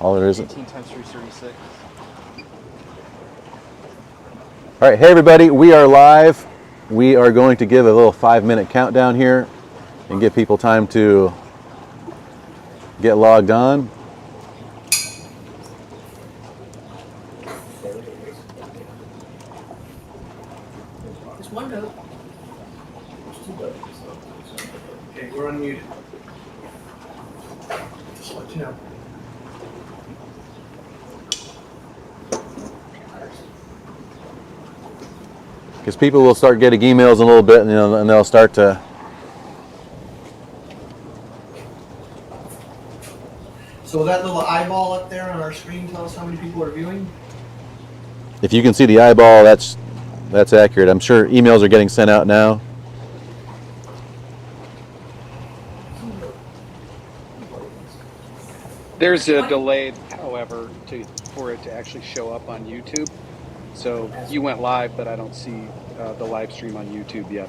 All there is. 18 times 3 is 36. All right, hey everybody, we are live. We are going to give a little 5-minute countdown here and give people time to get logged on. There's one goat. There's two goats. Okay, we're unmuted. Just to let you know. Because people will start getting emails in a little bit, and they'll start to. So will that little eyeball up there on our screen tell us how many people are viewing? If you can see the eyeball, that's accurate. I'm sure emails are getting sent out now. There's a delay, however, for it to actually show up on YouTube. So you went live, but I don't see the live stream on YouTube yet.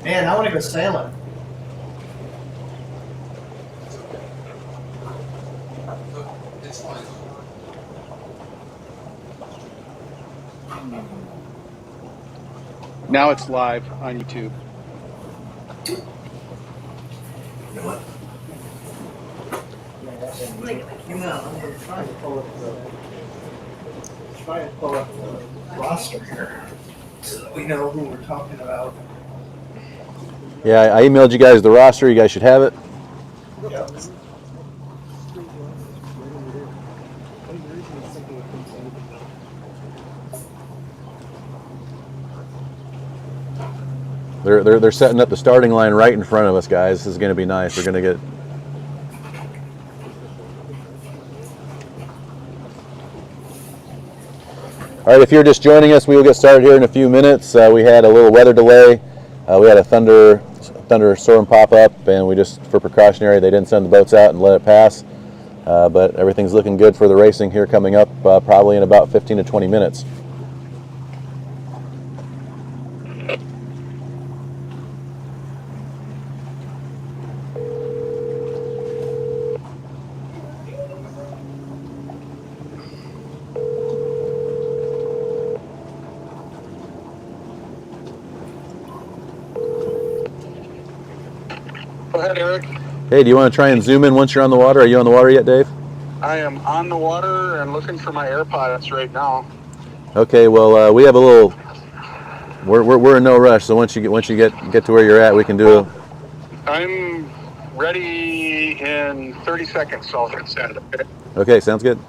Man, I want to go sailing. Now it's live on YouTube. You know what? I'm going to try and pull up the roster here so that we know who we're talking about. Yeah, I emailed you guys the roster. You guys should have it. Yep. They're setting up the starting line right in front of us, guys. This is going to be nice. We're going to get. All right, if you're just joining us, we will get started here in a few minutes. We had a little weather delay. We had a thunderstorm pop up, and we just, for precautionary, they didn't send the boats out and let it pass. But everything's looking good for the racing here coming up, probably in about 15 to 20 minutes. Go ahead, Eric. Hey, do you want to try and zoom in once you're on the water? Are you on the water yet, Dave? I am on the water and looking for my AirPods right now. Okay, well, we have a little. We're in no rush, so once you get to where you're at, we can do. I'm ready in 30 seconds, so I'll hit send. Okay, sounds good.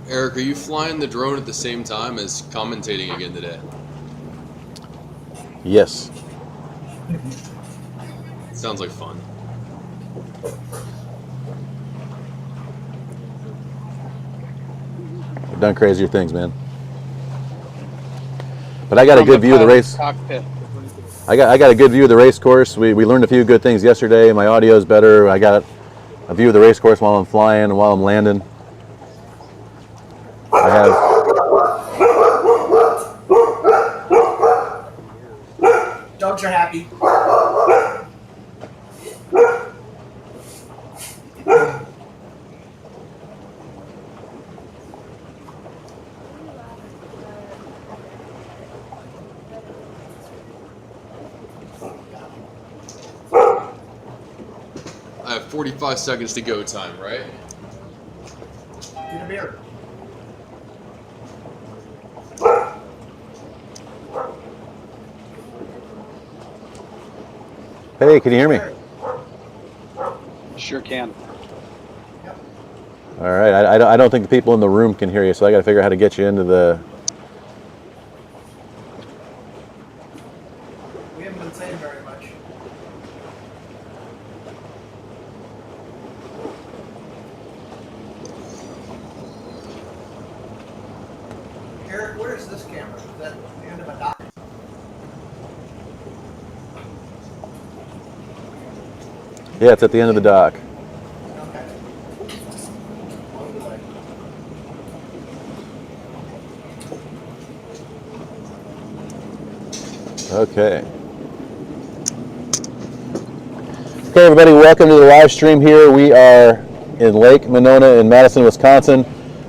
Eric, are you flying the drone at the same time as commentating again today? Yes. Sounds like fun. I've done crazier things, man. But I got a good view of the race. Cockpit. I got a good view of the race course. We learned a few good things yesterday. My audio is better. I got a view of the race course while I'm flying and while I'm landing. I have. Dogs are happy. I have 45 seconds to go time, right? Get a beer. Hey, can you hear me? Sure can. All right. I don't think the people in the room can hear you, so I got to figure out how to get you into the. We haven't been saying very much. Eric, where is this camera? Is that the end of a dock? Yeah, it's at the end of the dock. Okay. On the way. Okay. Okay, everybody, welcome to the live stream here. We are in Lake Monona in Madison, Wisconsin.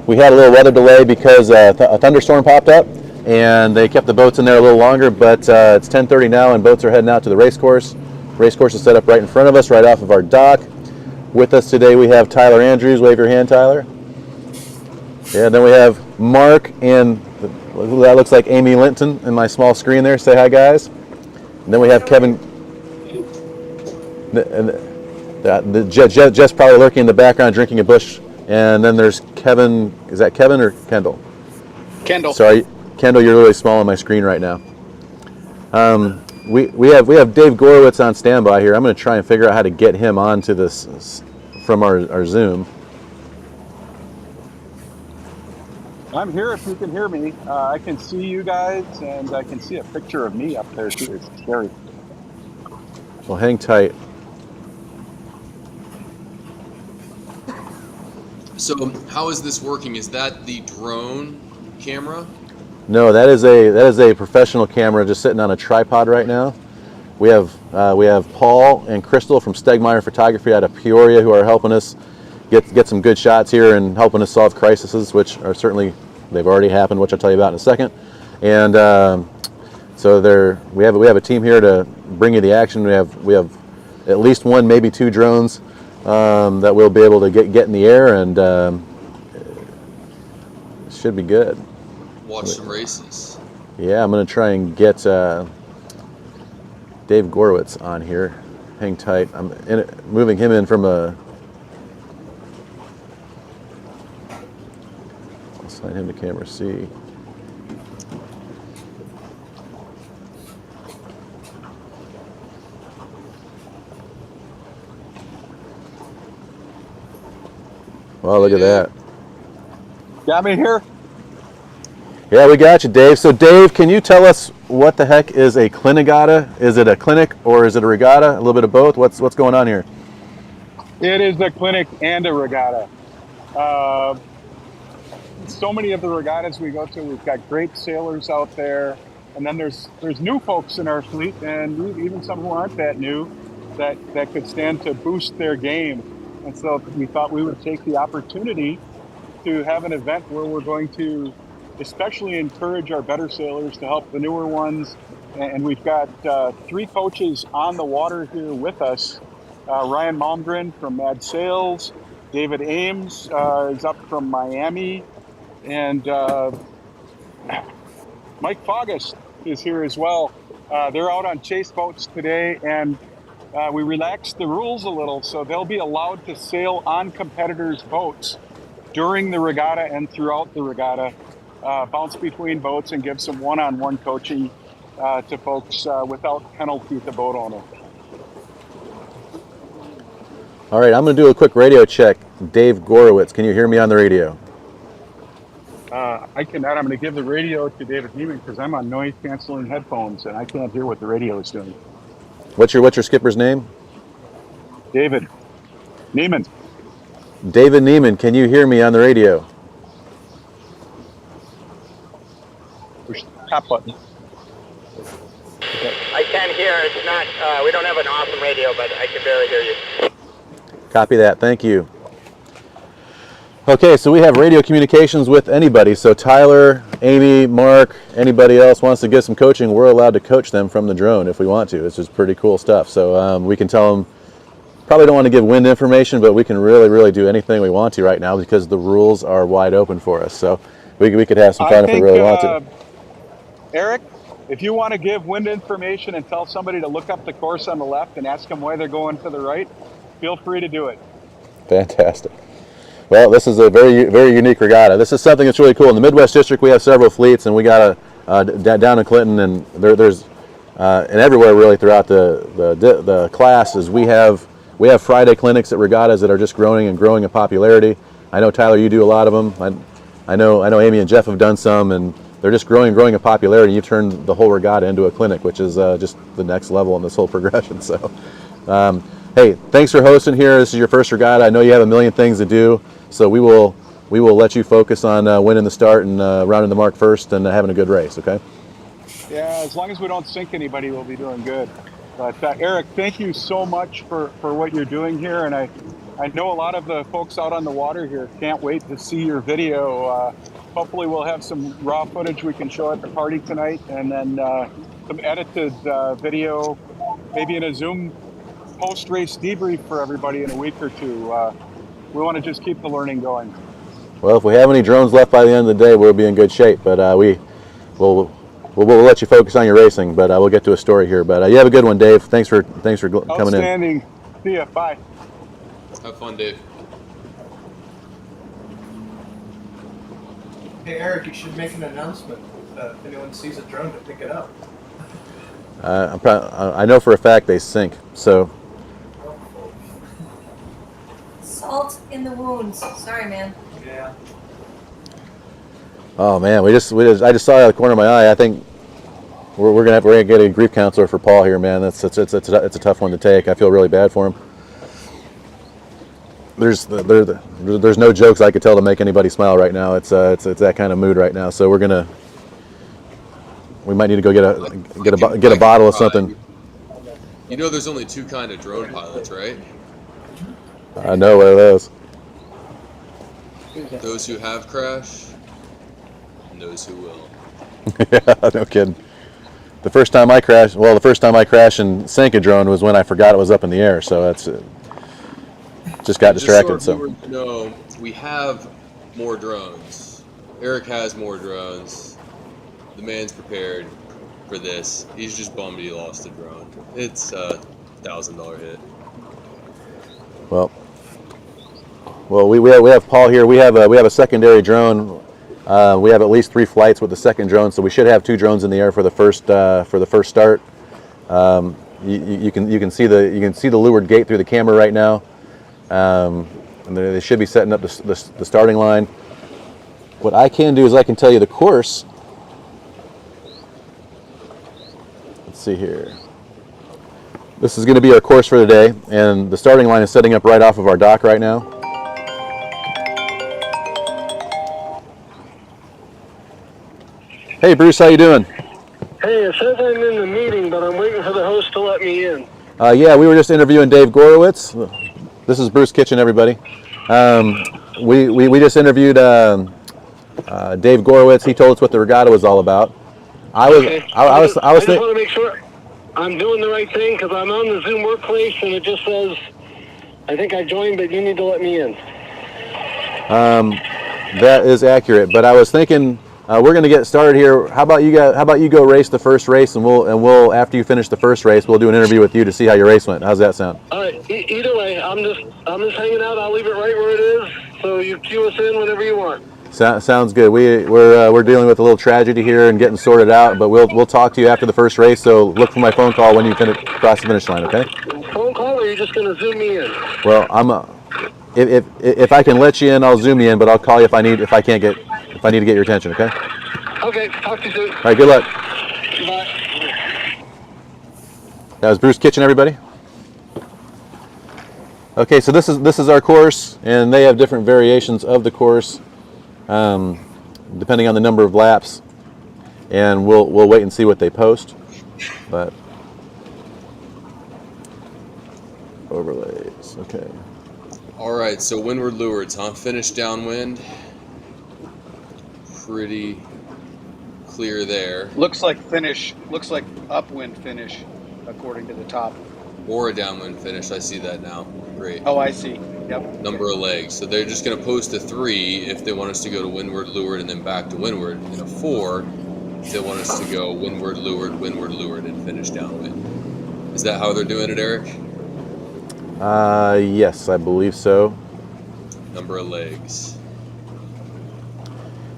We had a little weather delay because a thunderstorm popped up, and they kept the boats in there a little longer, but it's 10:30 now, and boats are heading out to the race course. Race course is set up right in front of us, right off of our dock. With us today, we have Tyler Andrews. Wave your hand, Tyler. Yeah, then we have Mark and that looks like Amy Linton in my small screen there. Say hi, guys. And then we have Kevin. Jeff's probably lurking in the background drinking a bush. And then there's Kevin. Is that Kevin or Kendall? Kendall. Sorry, Kendall, you're really small on my screen right now. We have Dave Gorowitz on standby here. I'm going to try and figure out how to get him onto this from our Zoom. I'm here if you can hear me. I can see you guys, and I can see a picture of me up there too. It's scary. Well, hang tight. So how is this working? Is that the drone camera? No, that is a professional camera just sitting on a tripod right now. We have Paul and Crystal from Stegmeyer Photography out of Peoria who are helping us get some good shots here and helping us solve crises, which are certainly, they've already happened, which I'll tell you about in a second. And so we have a team here to bring you the action. We have at least one, maybe two drones that we'll be able to get in the air, and it should be good. Watch some races. Yeah, I'm going to try and get Dave Gorowitz on here. Hang tight. I'm moving him in from a... I'll assign him to camera C. Wow, look at that. Got me here? Yeah, we got you, Dave. So, Dave, can you tell us what the heck is a Clinigatta? Is it a clinic or is it a regatta? A little bit of both. What's going on here? It is a clinic and a regatta. So many of the regattas we go to, we've got great sailors out there, and then there's new folks in our fleet, and even some who aren't that new, that could stand to boost their game. And so we thought we would take the opportunity to have an event where we're going to especially encourage our better sailors to help the newer ones. And we've got three coaches on the water here with us. Ryan Malmgren from Mad Sails, David Ames is up from Miami, and Mike Foggist is here as well. They're out on chase boats today, and we relaxed the rules a little, so they'll be allowed to sail on competitors' boats during the regatta and throughout the regatta, bounce between boats and give some one-on-one coaching to folks without penalty to boat owner. All right, I'm going to do a quick radio check. Dave Gorowitz, can you hear me on the radio? I cannot. I'm going to give the radio to David Neiman because I'm on noise-canceling headphones and I can't hear what the radio is doing. What's your skipper's name? David Neiman. David Neiman, can you hear me on the radio? Push the top button. I can hear. It's not. We don't have an awesome radio, but I can barely hear you. Copy that. Thank you. Okay, so we have radio communications with anybody. So Tyler, Amy, Mark, anybody else wants to get some coaching, we're allowed to coach them from the drone if we want to. It's just pretty cool stuff. So we can tell them, probably don't want to give wind information, but we can really do anything we want to right now because the rules are wide open for us. So we could have some fun if we really want to. Eric, if you want to give wind information and tell somebody to look up the course on the left and ask them why they're going to the right, feel free to do it. Fantastic. Well, this is a very unique regatta. This is something that's really cool. In the Midwest District, we have several fleets, and we got down in Clinton, and there's and everywhere really throughout the classes. We have Friday clinics at regattas that are just growing in popularity. I know Tyler, you do a lot of them. I know Amy and Jeff have done some, and they're just growing in popularity. You've turned the whole regatta into a clinic, which is just the next level in this whole progression. So, hey, thanks for hosting here. This is your first regatta. I know you have a million things to do, so we will let you focus on winning the start and rounding the mark first and having a good race. Okay. Yeah, as long as we don't sink anybody, we'll be doing good. But Eric, thank you so much for what you're doing here, and I know a lot of the folks out on the water here can't wait to see your video. Hopefully we'll have some raw footage we can show at the party tonight, and then some edited video, maybe in a Zoom post-race debrief for everybody in a week or two. We want to just keep the learning going. Well, if we have any drones left by the end of the day, we'll be in good shape. But we'll let you focus on your racing. But we'll get to a story here. But you have a good one, Dave. Thanks for coming in. Outstanding. See ya. Bye. Have fun, Dave. Hey Eric, you should make an announcement if anyone sees a drone to pick it up. I know for a fact they sink. So. Salt in the wounds. Sorry, man. Yeah. Oh man, I just saw it out of the corner of my eye. I think we're gonna get a grief counselor for Paul here, man. It's a tough one to take. I feel really bad for him. There's no jokes I could tell to make anybody smile right now. It's that kind of mood right now. So we might need to go get a bottle of something. You know, there's only two kind of drone pilots, right? I know what it is. Those who have crashed, and those who will. Yeah, no kidding. The first time I crashed and sank a drone was when I forgot it was up in the air. So that's just got distracted. No, we have more drones. Eric has more drones. The man's prepared for this. He's just bummed he lost a drone. It's a $1,000 hit. Well, we have Paul here. We have a secondary drone. We have at least 3 flights with the second drone, so we should have 2 drones in the air for the first start. You can see the leeward gate through the camera right now, and they should be setting up the starting line. What I can do is I can tell you the course. Let's see here. This is going to be our course for the day, and the starting line is setting up right off of our dock right now. Hey Bruce, how you doing? Hey, it says I'm in the meeting, but I'm waiting for the host to let me in. Yeah, we were just interviewing Dave Gorowitz. This is Bruce Kitchen, everybody. We just interviewed Dave Gorowitz. He told us what the regatta was all about. I just want to make sure I'm doing the right thing because I'm on the Zoom workplace and it just says, I think I joined, but you need to let me in. That is accurate, but I was thinking we're going to get started here. How about you go race the first race, and we'll after you finish the first race, we'll do an interview with you to see how your race went. How's that sound? All right. Either way, I'm just hanging out. I'll leave it right where it is, so you cue us in whenever you want. Sounds good. We're dealing with a little tragedy here and getting sorted out, but we'll talk to you after the first race. So look for my phone call when you cross the finish line. Okay? Phone call, or you're just going to Zoom me in? Well, if I can let you in, I'll Zoom you in, but I'll call you if I need to get your attention. Okay? Okay. Talk to you soon. All right. Good luck. Bye. That was Bruce Kitchen, everybody. Okay, so this is our course, and they have different variations of the course, depending on the number of laps, and we'll wait and see what they post. But overlays, okay. All right, so windward lewards, huh? Finish downwind. Pretty clear there. Looks like upwind finish, according to the top. Or a downwind finish. I see that now. Great. Oh, I see. Yep. Number of legs. So they're just going to post a 3 if they want us to go to windward, leeward, and then back to windward, and a 4 if they want us to go windward, leeward, and finish downwind. Is that how they're doing it, Eric? Yes, I believe so. Number of legs.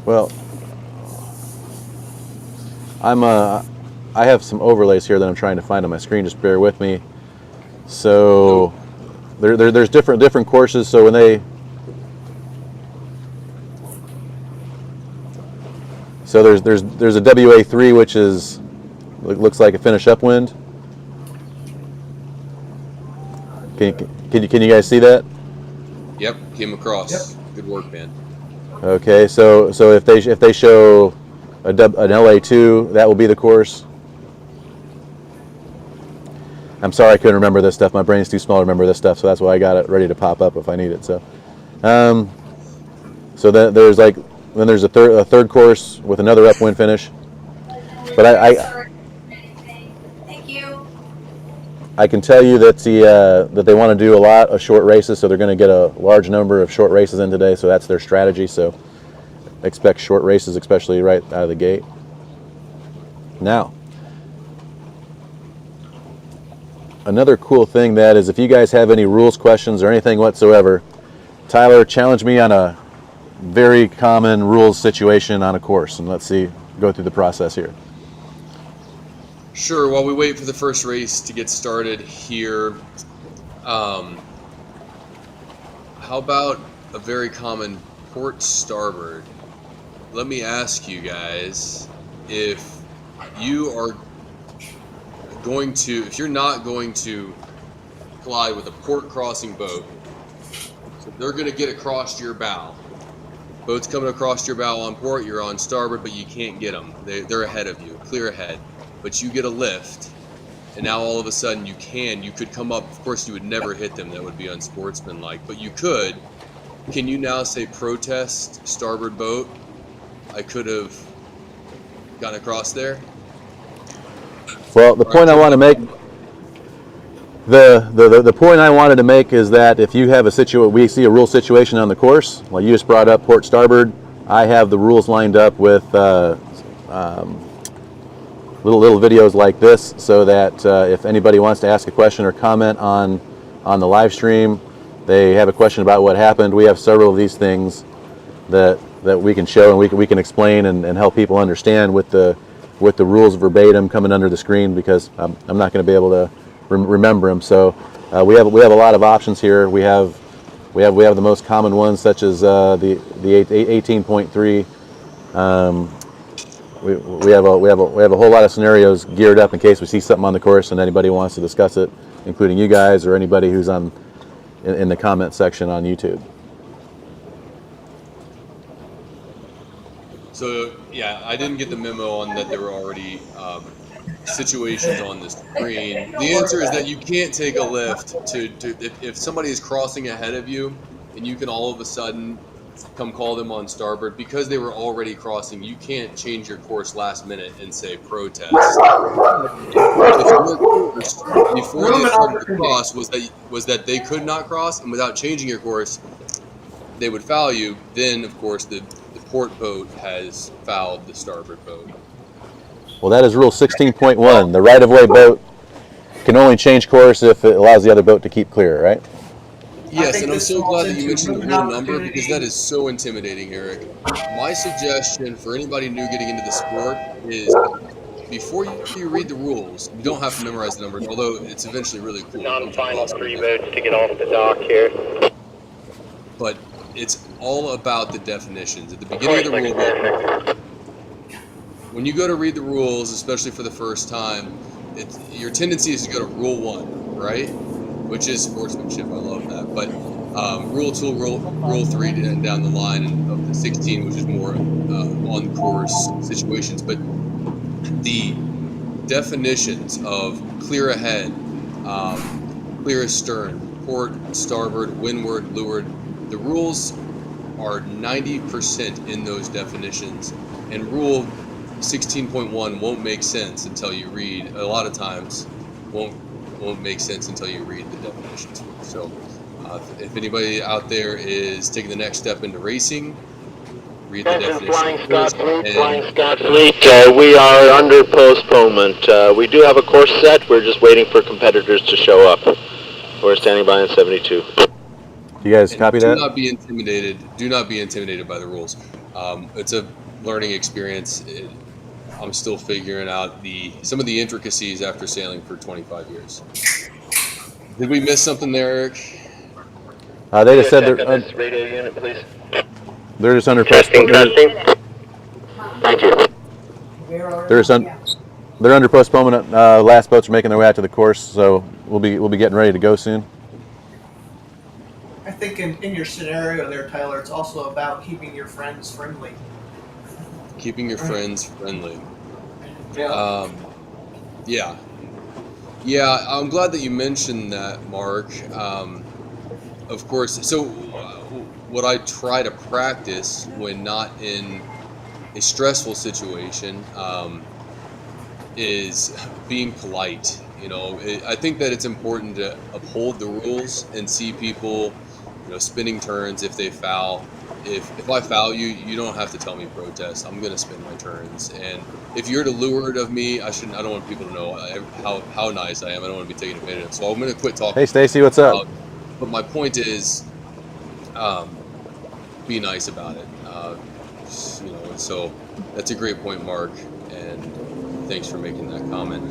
Well, I have some overlays here that I'm trying to find on my screen. Just bear with me. So there's different courses. So when they So there's a WA3, which is looks like a finish upwind. Can you guys see that? Yep, came across. Yep. Good work, man. Okay, so if they show an LA2, that will be the course. I'm sorry I couldn't remember this stuff. My brain's too small to remember this stuff, so that's why I got it ready to pop up if I need it. So, so then there's a third course with another upwind finish. But Thank you. I can tell you that that they want to do a lot of short races, so they're going to get a large number of short races in today. So that's their strategy. So expect short races, especially right out of the gate. Now, another cool thing that is, if you guys have any rules questions or anything whatsoever, Tyler, challenge me on a very common rules situation on a course, and let's go through the process here. Sure, while we wait for the first race to get started here, how about a very common port starboard? Let me ask you guys, if you're not going to collide with a port crossing boat, so they're going to get across your bow. Boat's coming across your bow on port, you're on starboard, but you can't get them. They're ahead of you, clear ahead. But you get a lift, and now all of a sudden you could come up. Of course, you would never hit them. That would be unsportsmanlike, but you could. Can you now say, protest starboard boat? I could have gotten across there? Well, the point I want to make, the point I wanted to make is that if you have we see a rule situation on the course, well, you just brought up port starboard. I have the rules lined up with little videos like this, so that if anybody wants to ask a question or comment on the live stream, they have a question about what happened. We have several of these things that we can show and we can explain and help people understand with the rules verbatim coming under the screen, because I'm not going to be able to remember them. So we have a lot of options here. We have the most common ones, such as the 18.3. We have a whole lot of scenarios geared up in case we see something on the course and anybody wants to discuss it, including you guys or anybody who's in the comment section on YouTube. So yeah, I didn't get the memo on that there were already situations on the screen. The answer is that you can't take a lift if somebody is crossing ahead of you, and you can all of a sudden come call them on starboard because they were already crossing. You can't change your course last minute and say protest. If your course before they started to cross was that they could not cross, and without changing your course, they would foul you, then of course the port boat has fouled the starboard boat. Well, that is rule 16.1. The right-of-way boat can only change course if it allows the other boat to keep clear, right? Yes, and I'm so glad that you mentioned the whole number, because that is so intimidating, Eric. My suggestion for anybody new getting into the sport is, before you read the rules, you don't have to memorize the numbers, although it's eventually really cool. Non-final 3 boats to get off the dock here. But it's all about the definitions. At the beginning of the rule book, when you go to read the rules, especially for the first time, your tendency is to go to Rule 1, right? Which is sportsmanship. I love that. But Rule 2, Rule 3, and down the line, and of the 16, which is more on-course situations. But the definitions of clear ahead, clear astern, port, starboard, windward, leeward, the rules are 90% in those definitions. And Rule 16.1 won't make sense until you read, a lot of times, won't make sense until you read the definitions. So if anybody out there is taking the next step into racing, read the definition. Flying Scott Fleet, we are under postponement. We do have a course set, we're just waiting for competitors to show up. We're standing by in 72. You guys copy that? Do not be intimidated. Do not be intimidated by the rules. It's a learning experience. I'm still figuring out some of the intricacies after sailing for 25 years. Did we miss something there, Eric? They just said this radio unit, please. they're just under Testing. Thank you. They're under postponement. Last boats are making their way out to the course, so we'll be getting ready to go soon. I think in your scenario there, Tyler, it's also about keeping your friends friendly. Keeping your friends friendly. Yeah. Yeah, I'm glad that you mentioned that, Mark. Of course, so what I try to practice when not in a stressful situation is being polite. You know, I think that it's important to uphold the rules and see people, you know, spinning turns if they foul. If I foul you, you don't have to tell me protest. I'm gonna spin my turns, and if you're to lure of me, I don't want people to know how nice I am. I don't want to be taken advantage of. So I'm gonna quit talking. Hey, Stacy, what's up? But my point is, be nice about it. You know, and so that's a great point, Mark, and thanks for making that comment.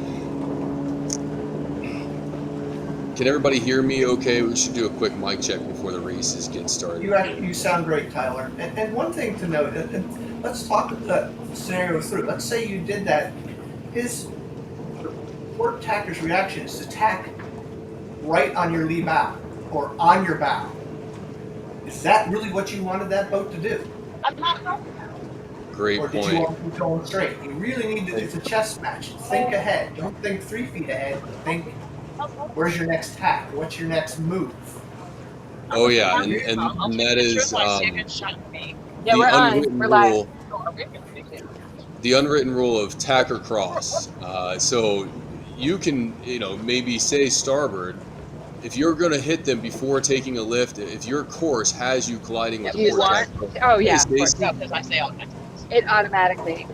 Can everybody hear me okay? We should do a quick mic check before the races get started. You sound great, Tyler. And one thing to note, and let's talk the scenario through. Let's say you did that. His port tacker's reaction is to tack right on your lee bow or on your bow. Is that really what you wanted that boat to do? Great or did point. you want to keep going straight? You really need to. It's a chess match. Think ahead. Don't think 3 feet ahead. Think, where's your next tack? What's your next move? Oh yeah, and that is Yeah, we're on. We're live. The unwritten rule of tack or cross. So you can, you know, maybe say starboard. If you're going to hit them before taking a lift, if your course has you colliding with the port tack, Oh yeah, hey, it automatically.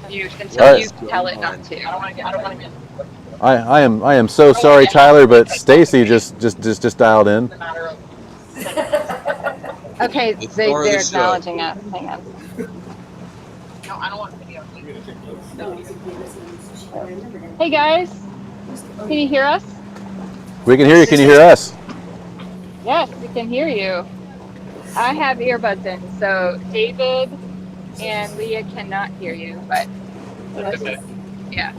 Until you tell it not to. I am so sorry, Tyler, but Stacy just dialed in. Okay, they're acknowledging us. Hang on. No, I don't want video. Hey guys, can you hear us? We can hear you. Can you hear us? Yes, we can hear you. I have earbuds in, so David and Leah cannot hear you, but yeah.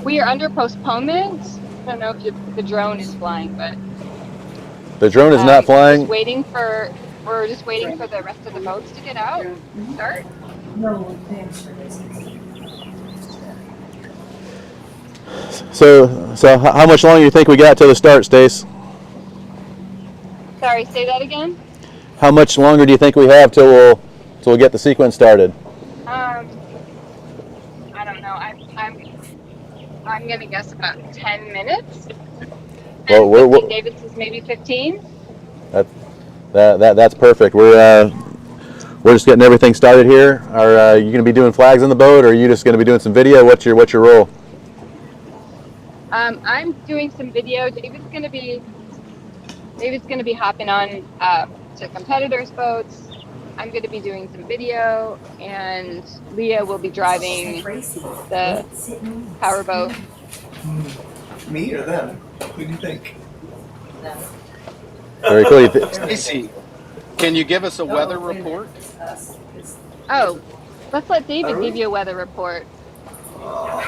We are under postponement. I don't know if the drone is flying, but The drone is not flying. We're just waiting for the rest of the boats to get out and start. So how much longer do you think we got till the start, Stace? Sorry, say that again. How much longer do you think we have till we'll get the sequence started? I don't know. I'm gonna guess about 10 minutes. Well, David says maybe 15. That's perfect. We're just getting everything started here. Are you going to be doing flags on the boat, or are you just going to be doing some video? What's your role? I'm doing some video. David's gonna be hopping on to competitors' boats. I'm going to be doing some video, and Leah will be driving the powerboat. Me or them? Who do you think? Very cool. Stacy, can you give us a weather report? Oh, let's let David give you a weather report. No,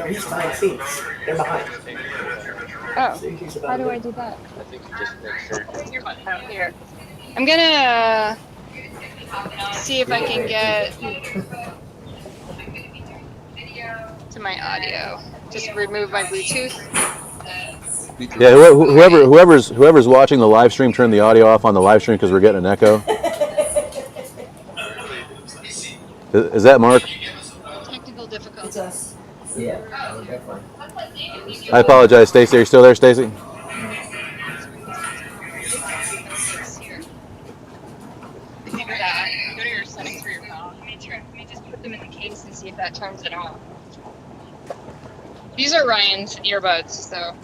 he's behind scenes. They're behind. Oh, how do I do that? I think you just make sure. Oh, here. I'm gonna see if I can get to my audio. Just remove my Bluetooth. Yeah, whoever's watching the live stream, turn the audio off on the live stream because we're getting an echo. Is that Mark? Technical difficulties. It's us. Yeah, definitely. I apologize, Stacy. Are you still there, Stacy? Go to your settings for your phone. Let me just put them in the case and see if that turns it off. These are Ryan's earbuds, so.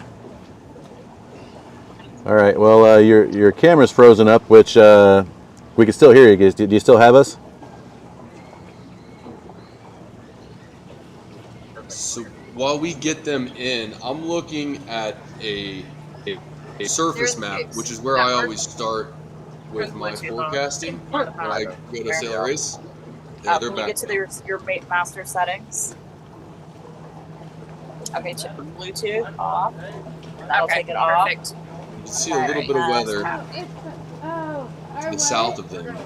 All right. Well, your camera's frozen up, which we can still hear you. Do you still have us? So while we get them in, I'm looking at a surface map, which is where I always start with my forecasting when I go to sail a race. Yeah, they're When you back. get to your master settings. Okay, check Bluetooth off. I'll take it off. Perfect. You can see a little bit of weather to the south of them.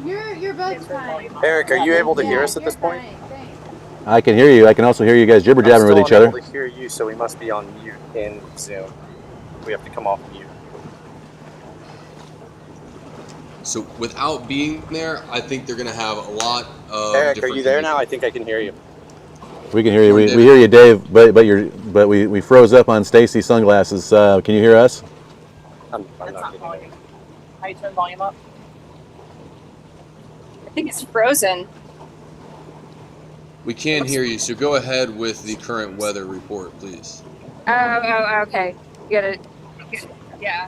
You're both fine. Eric, are you able to hear us at this point? I can hear you. I can also hear you guys jibber I'm jabbing still with each other. unable to hear you, so we must be on mute in Zoom. We have to come off mute. So without being there, I think they're going to have a lot of. Eric, are you there now? I think I can hear you. We can hear you. We hear you, Dave. But we froze up on Stacy's sunglasses. Can you hear us? I'm not volume. How you turn volume up? I think it's frozen. We can hear you, so go ahead with the current weather report, please. Oh, okay. You gotta, yeah.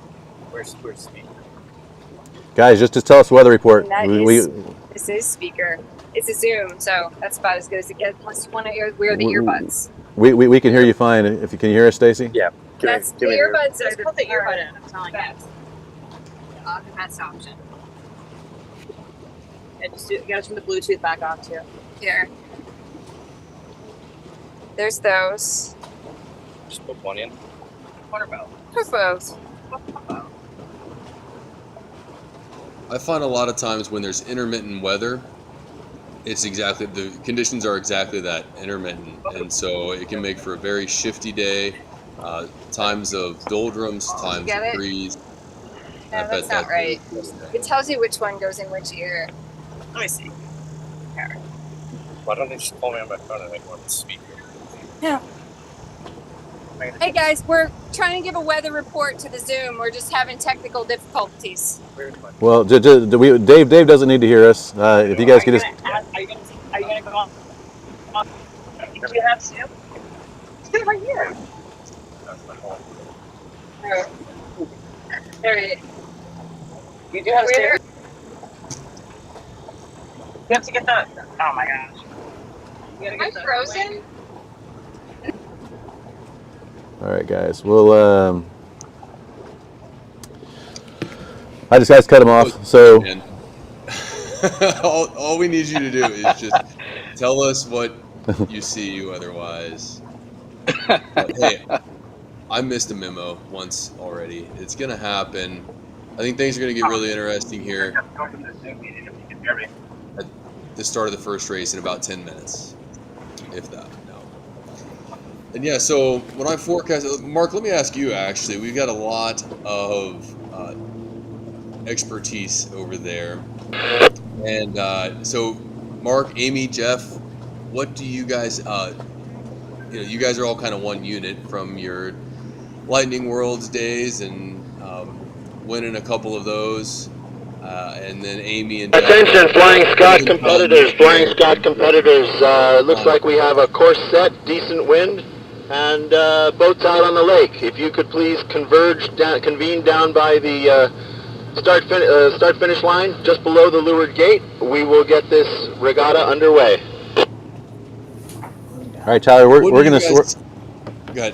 Where's speaker? Guys, just tell us the weather report. This is speaker. It's a Zoom, so that's about as good as it gets. Unless you want to wear the earbuds. We can hear you fine. If you can you hear us, Stacy? Yeah. That's the earbuds. Just put the earbud in. I'm telling you. That's the option. And just you gotta turn the Bluetooth back on too. Here. There's those. Just put one in. What about? Put both. I find a lot of times when there's intermittent weather, the conditions are exactly that, intermittent, and so it can make for a very shifty day. Times of doldrums, times of breeze. No, that's not right. It tells you which one goes in which ear. Let me see. Here. Why don't they just call me on my phone and make one speaker? Yeah. Hey guys, we're trying to give a weather report to the Zoom. We're just having technical difficulties. Well, Dave doesn't need to hear us. If you guys could just. Are you gonna go on? Do you have Zoom? It's right here. There it is. You do have Zoom. You have to get that. Oh my gosh. Am I frozen? All right, guys. We'll. I just guys cut him off. So. all we need you to do is just tell us what you see. Otherwise, hey, I missed a memo once already. It's gonna happen. I think things are gonna get really interesting here at the start of the first race in about 10 minutes, if that. No. And yeah, so when I forecast, Mark, let me ask you. Actually, we've got a lot of expertise over there, and so Mark, Amy, Jeff, what do you guys? You guys are all kind of one unit from your Lightning Worlds days and winning a couple of those, and then Amy and Jeff. Attention, Flying Scott competitors. Flying Scott competitors. Looks like we have a course set, decent wind, and boats out on the lake. If you could please convene down by the start-finish line, just below the leeward gate, we will get this regatta underway. All right, Tyler. We're gonna. Go ahead.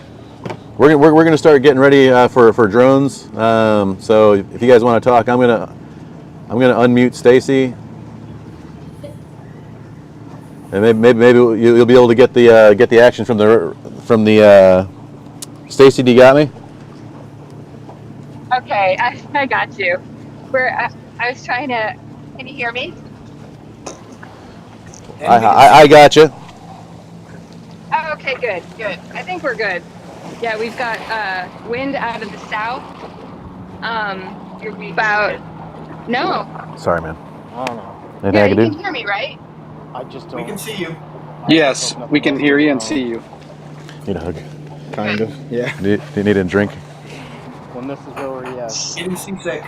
We're gonna start getting ready for drones. So if you guys want to talk, I'm gonna unmute Stacy, and maybe you'll be able to get the action from the Stacy. Do you got me? Okay, I got you. I was trying to. Can you hear me? I got you. Oh, okay, good. I think we're good. Yeah, we've got wind out of the south. No. Sorry, man. I don't know. Anything Yeah, I you can can do? hear me, right? I just don't. We can see you. Yes, we can hear you and see you. Need a hug? Kind of. Yeah. Do you need a drink? When this is over, yes. Getting seasick.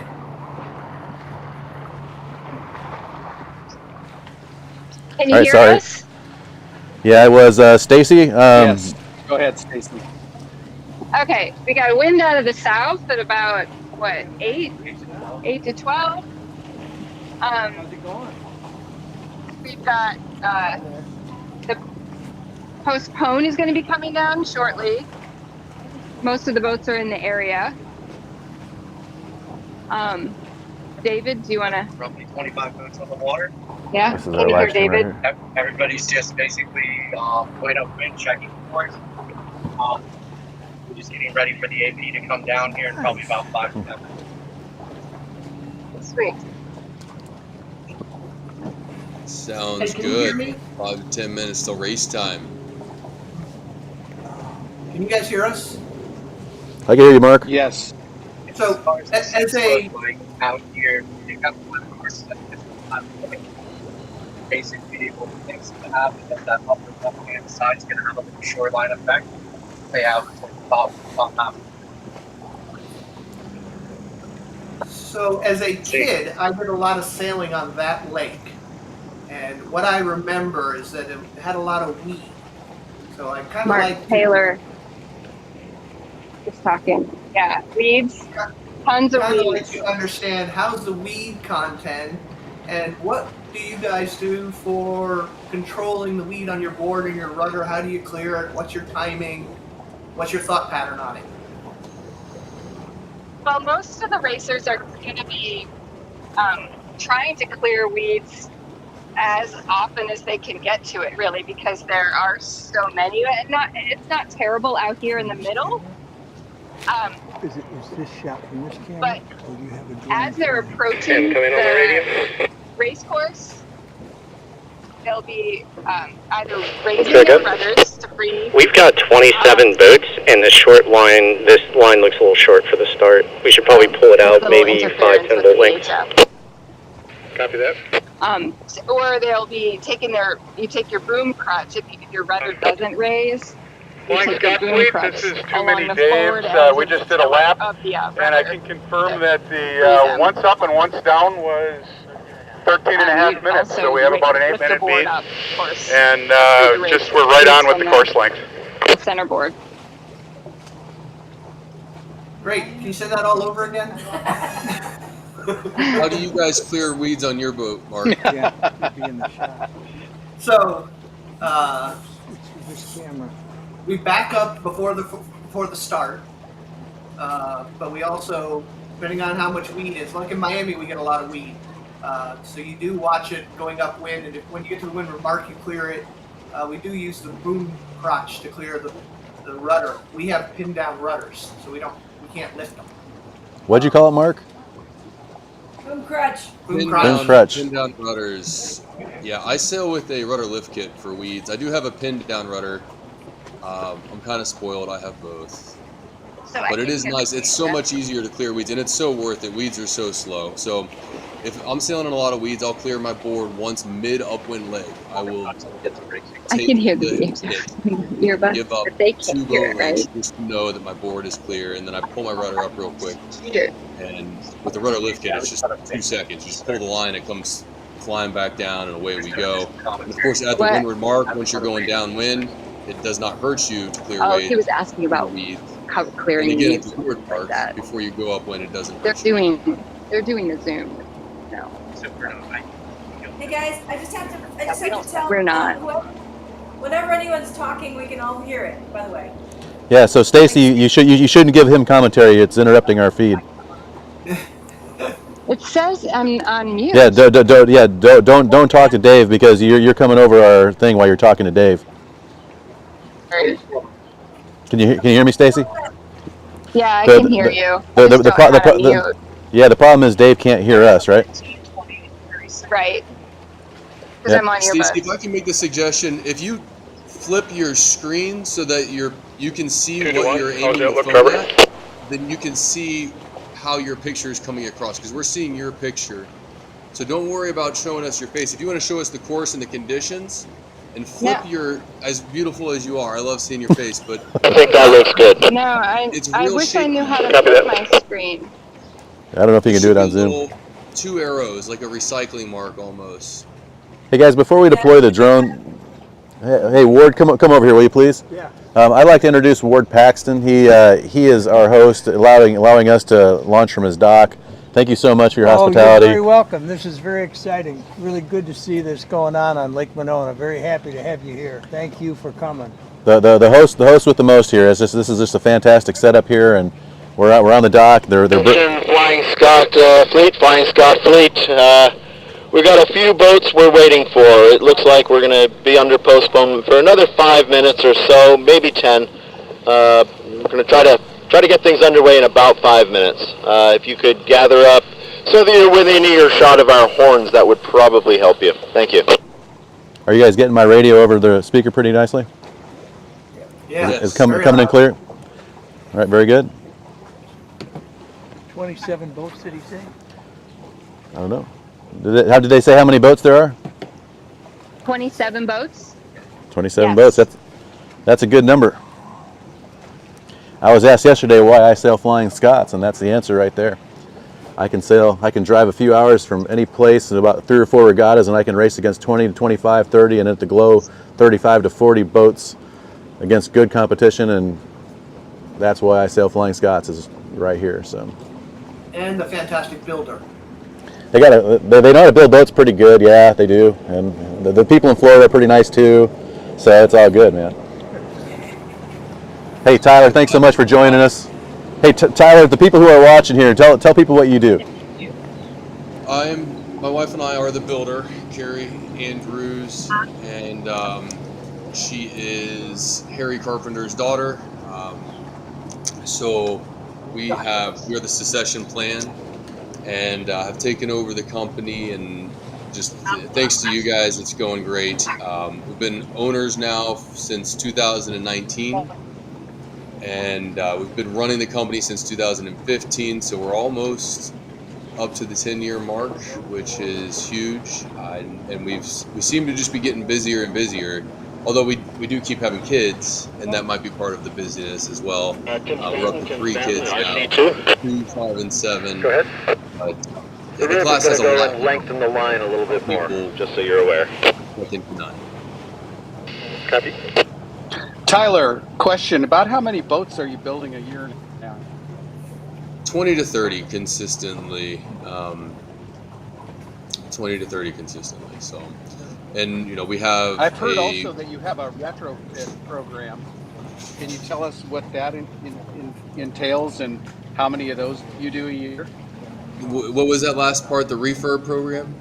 Can you All right, hear sorry. us? Yeah, it was Stacy. Yes. Go ahead, Stacy. Okay, we got wind out of the south at about what 8 to 12. How's it going? We've got the postpone is going to be coming down shortly. Most of the boats are in the area. David, do you want to? Roughly 25 minutes on the water. Yeah, This is can our you hear live stream right David? here. Everybody's just basically going upwind, checking for it. We're just getting ready for the AP to come down here in probably about 5 to 10 minutes. Sweet. Sounds Hey, can you hear good. me? 5 to 10 minutes till race time. Can you guys hear us? I can hear you, Mark. Yes. So, as a like out here, you have basically what things to have is that upper left hand side is going to have a little shoreline effect. Play out towards the top half. So as a kid, I did a lot of sailing on that lake. And what I remember is that it had a lot of weed. So I kind of Mark like Taylor is talking. Yeah, weeds. Tons of kind of like weeds. to understand how's the weed content and what do you guys do for controlling the weed on your board and your rudder? How do you clear it? What's your timing? What's your thought pattern on it? Well, most of the racers are going to be trying to clear weeds as often as they can get to it, really, because there are so many. And it's not terrible out here in the middle. Is this shot from this camera? But or do you have a drone as they're camera? approaching Come in on the radio. race course, they'll be either raising Check their it. rudders to free. We've got 27 boats, and the short line, this line looks a little short for the start. We should probably pull it out maybe 5-10 boat lengths. Copy that. Or they'll be taking you take your boom crutch if your rudder doesn't raise. Flying Scott Fleet, this is Too Many the Daves. forward edge We of just the did a lap, of the, and I rudder. can confirm that the once up and once down was 13 and a half minutes, also so we have about an lift the 8-minute board beat, up, of course, and through the just race. we're right on with From the course length. the center board. Great. Can you say that all over again? How do you guys clear weeds on your boat, Mark? Yeah, it'd be in the shot. So, It's with this camera. we back up before the start, but we also, depending on how much weed is, like in Miami, we get a lot of weed. So you do watch it going upwind, and when you get to the windward mark, you clear it. We do use the boom crotch to clear the rudder. We have pinned down rudders, so we can't lift them. What'd you call it, Mark? Boom crutch. Boom crotch. Boom crutch. Pinned down rudders. Yeah, I sail with a rudder lift kit for weeds. I do have a pinned down rudder. I'm kind of spoiled. I have both. But it is nice. It's so much easier to clear weeds, and it's so worth it. Weeds are so slow. So if I'm sailing in a lot of weeds, I'll clear my board once mid-upwind leg. I will I can hear the earbuds, give up but they 2 can't hear boat it, right? lengths just to know that my board is clear, and then I pull my rudder up real quick. Sure. And with the rudder lift kit, it's just 2 seconds. You just pull the line, it comes flying back down, and away we go. And of course, at the What? windward mark, once you're going downwind, it does not hurt you to clear Oh, weight. he was asking about weeds. how clearing And again, at weeds the windward like mark, that. before you go upwind, it doesn't They're hurt you. doing the Zoom. No. Hey guys, I just have to tell. We're not. Whenever anyone's talking, we can all hear it. By the way. Yeah. So Stacy, you shouldn't give him commentary. It's interrupting our feed. It says I'm on mute. Yeah. Don't talk to Dave because you're coming over our thing while you're talking to Dave. Can you hear me, Stacy? Yeah, I can hear you. The problem is Dave can't hear us, right? Right. Because Yeah. I'm on your Stacey, if I can make the suggestion, if you flip your screen so that you can see what you're aiming the phone at, then you can see how your picture is coming across, because we're seeing your picture. So don't worry about showing us your face. If you want to show us the course and the conditions, and flip your, as beautiful as you are, I love seeing your face, but I think that looks good. No, I real wish I knew how to Copy flip that. my screen. I don't know if you can do it on Zoom. little 2 arrows, like a recycling mark almost. Hey guys, before we deploy the drone, hey Ward, come over here, will you please? Yeah. I'd like to introduce Ward Paxton. He is our host, allowing us to launch from his dock. Thank you so much for your hospitality. You're very welcome. This is very exciting. Really good to see this going on Lake Monona. Very happy to have you here. Thank you for coming. The host with the most here. This is just a fantastic setup here, and we're on the dock. They're Flying Flying Scott Fleet. We got a few boats we're waiting for. It looks like we're going to be under postponement for another 5 minutes or so, maybe 10. We're going to try to get things underway in about 5 minutes. If you could gather up so that you're within earshot of our horns, that would probably help you. Thank you. Are you guys getting my radio over the speaker pretty nicely? Yeah. Is it coming in clear? All right, very good. 27 boats, did he say? I don't know. How did they say how many boats there are? 27 boats. 27 boats. That's a good number. I was asked yesterday why I sail Flying Scots, and that's the answer right there. I can drive a few hours from any place in about 3 or 4 regattas, and I can race against 20 to 25, 30, and at the Glow, 35 to 40 boats against good competition, and that's why I sail Flying Scots is right here. So. And a fantastic builder. They know how to build boats pretty good, yeah, they do, and the people in Florida are pretty nice too, so it's all good, man. Hey Tyler, thanks so much for joining us. Hey Tyler, the people who are watching here, tell people what you do. My wife and I are the builder, Carrie Andrews, and she is Harry Carpenter's daughter. So we are the succession plan, and have taken over the company, and just thanks to you guys, it's going great. We've been owners now since 2019, and we've been running the company since 2015, so we're almost up to the 10-year mark, which is huge, and we seem to just be getting busier and busier. Although we do keep having kids, and that might be part of the busyness as well. We're up to 3 kids now, 2, 5, and 7. Go ahead. The class has a lot. Lengthen the line a little bit more, just so you're aware. I think none. Copy. Tyler, question: about how many boats are you building a year now? 20 to 30 consistently. 20 to 30 consistently. So. And we have. I've heard also that you have a retrofit program. Can you tell us what that entails and how many of those you do a year? What was that last part? The refurb program?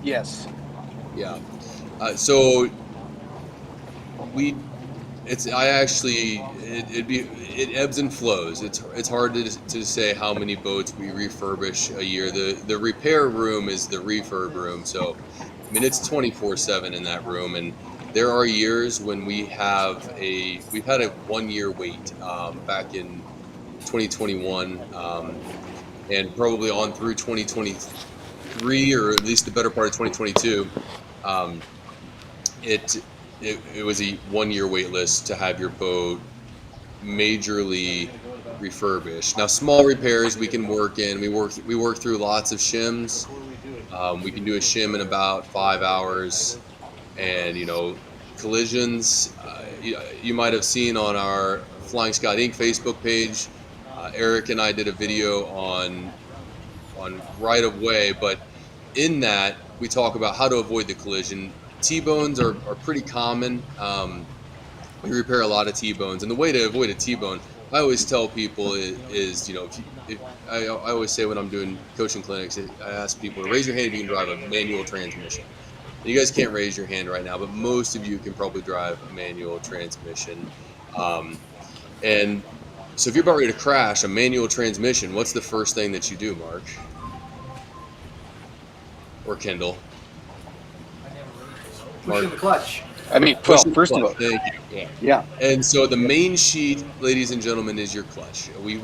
Yes. Yeah. So it ebbs and flows. It's hard to say how many boats we refurbish a year. The repair room is the refurb room, so. I mean, it's 24/7 in that room, and there are years when we've had a 1-year wait back in 2021, and probably on through 2023, or at least the better part of 2022. It was a 1-year wait list to have your boat majorly refurbished. Now, small repairs we can work in. We work through lots of shims. We can do a shim in about 5 hours, and collisions. You might have seen on our Flying Scott Inc. Facebook page. Eric and I did a video on right of way, but in that we talk about how to avoid the collision. T-bones are pretty common. We repair a lot of T-bones, and the way to avoid a T-bone, I always tell people is I always say when I'm doing coaching clinics, I ask people to raise your hand if you can drive a manual transmission. And you guys can't raise your hand right now, but most of you can probably drive a manual transmission. And so if you're about ready to crash a manual transmission, what's the first thing that you do, Mark? Or Kendall? Pushing the clutch. I mean, first of all, thank you. Yeah. And so the main sheet, ladies and gentlemen, is your clutch. We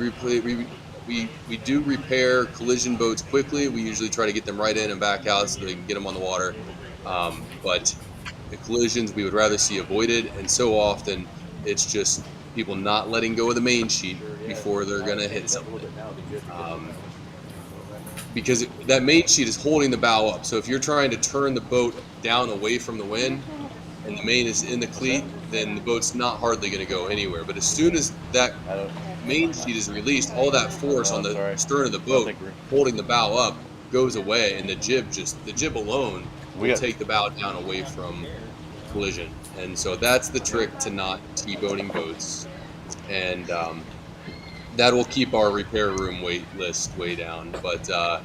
do repair collision boats quickly. We usually try to get them right in and back out so they can get them on the water. But the collisions we would rather see avoided, and so often it's just people not letting go of the main sheet before they're going to hit something. Because that main sheet is holding the bow up. So if you're trying to turn the boat down away from the wind, and the main is in the cleat, then the boat's not hardly going to go anywhere. But as soon as that main sheet is released, all that force on the stern of the boat holding the bow up goes away, and the jib alone will take the bow down away from collision. And so that's the trick to not T-boning boats. And that will keep our repair room wait list way down. But yeah,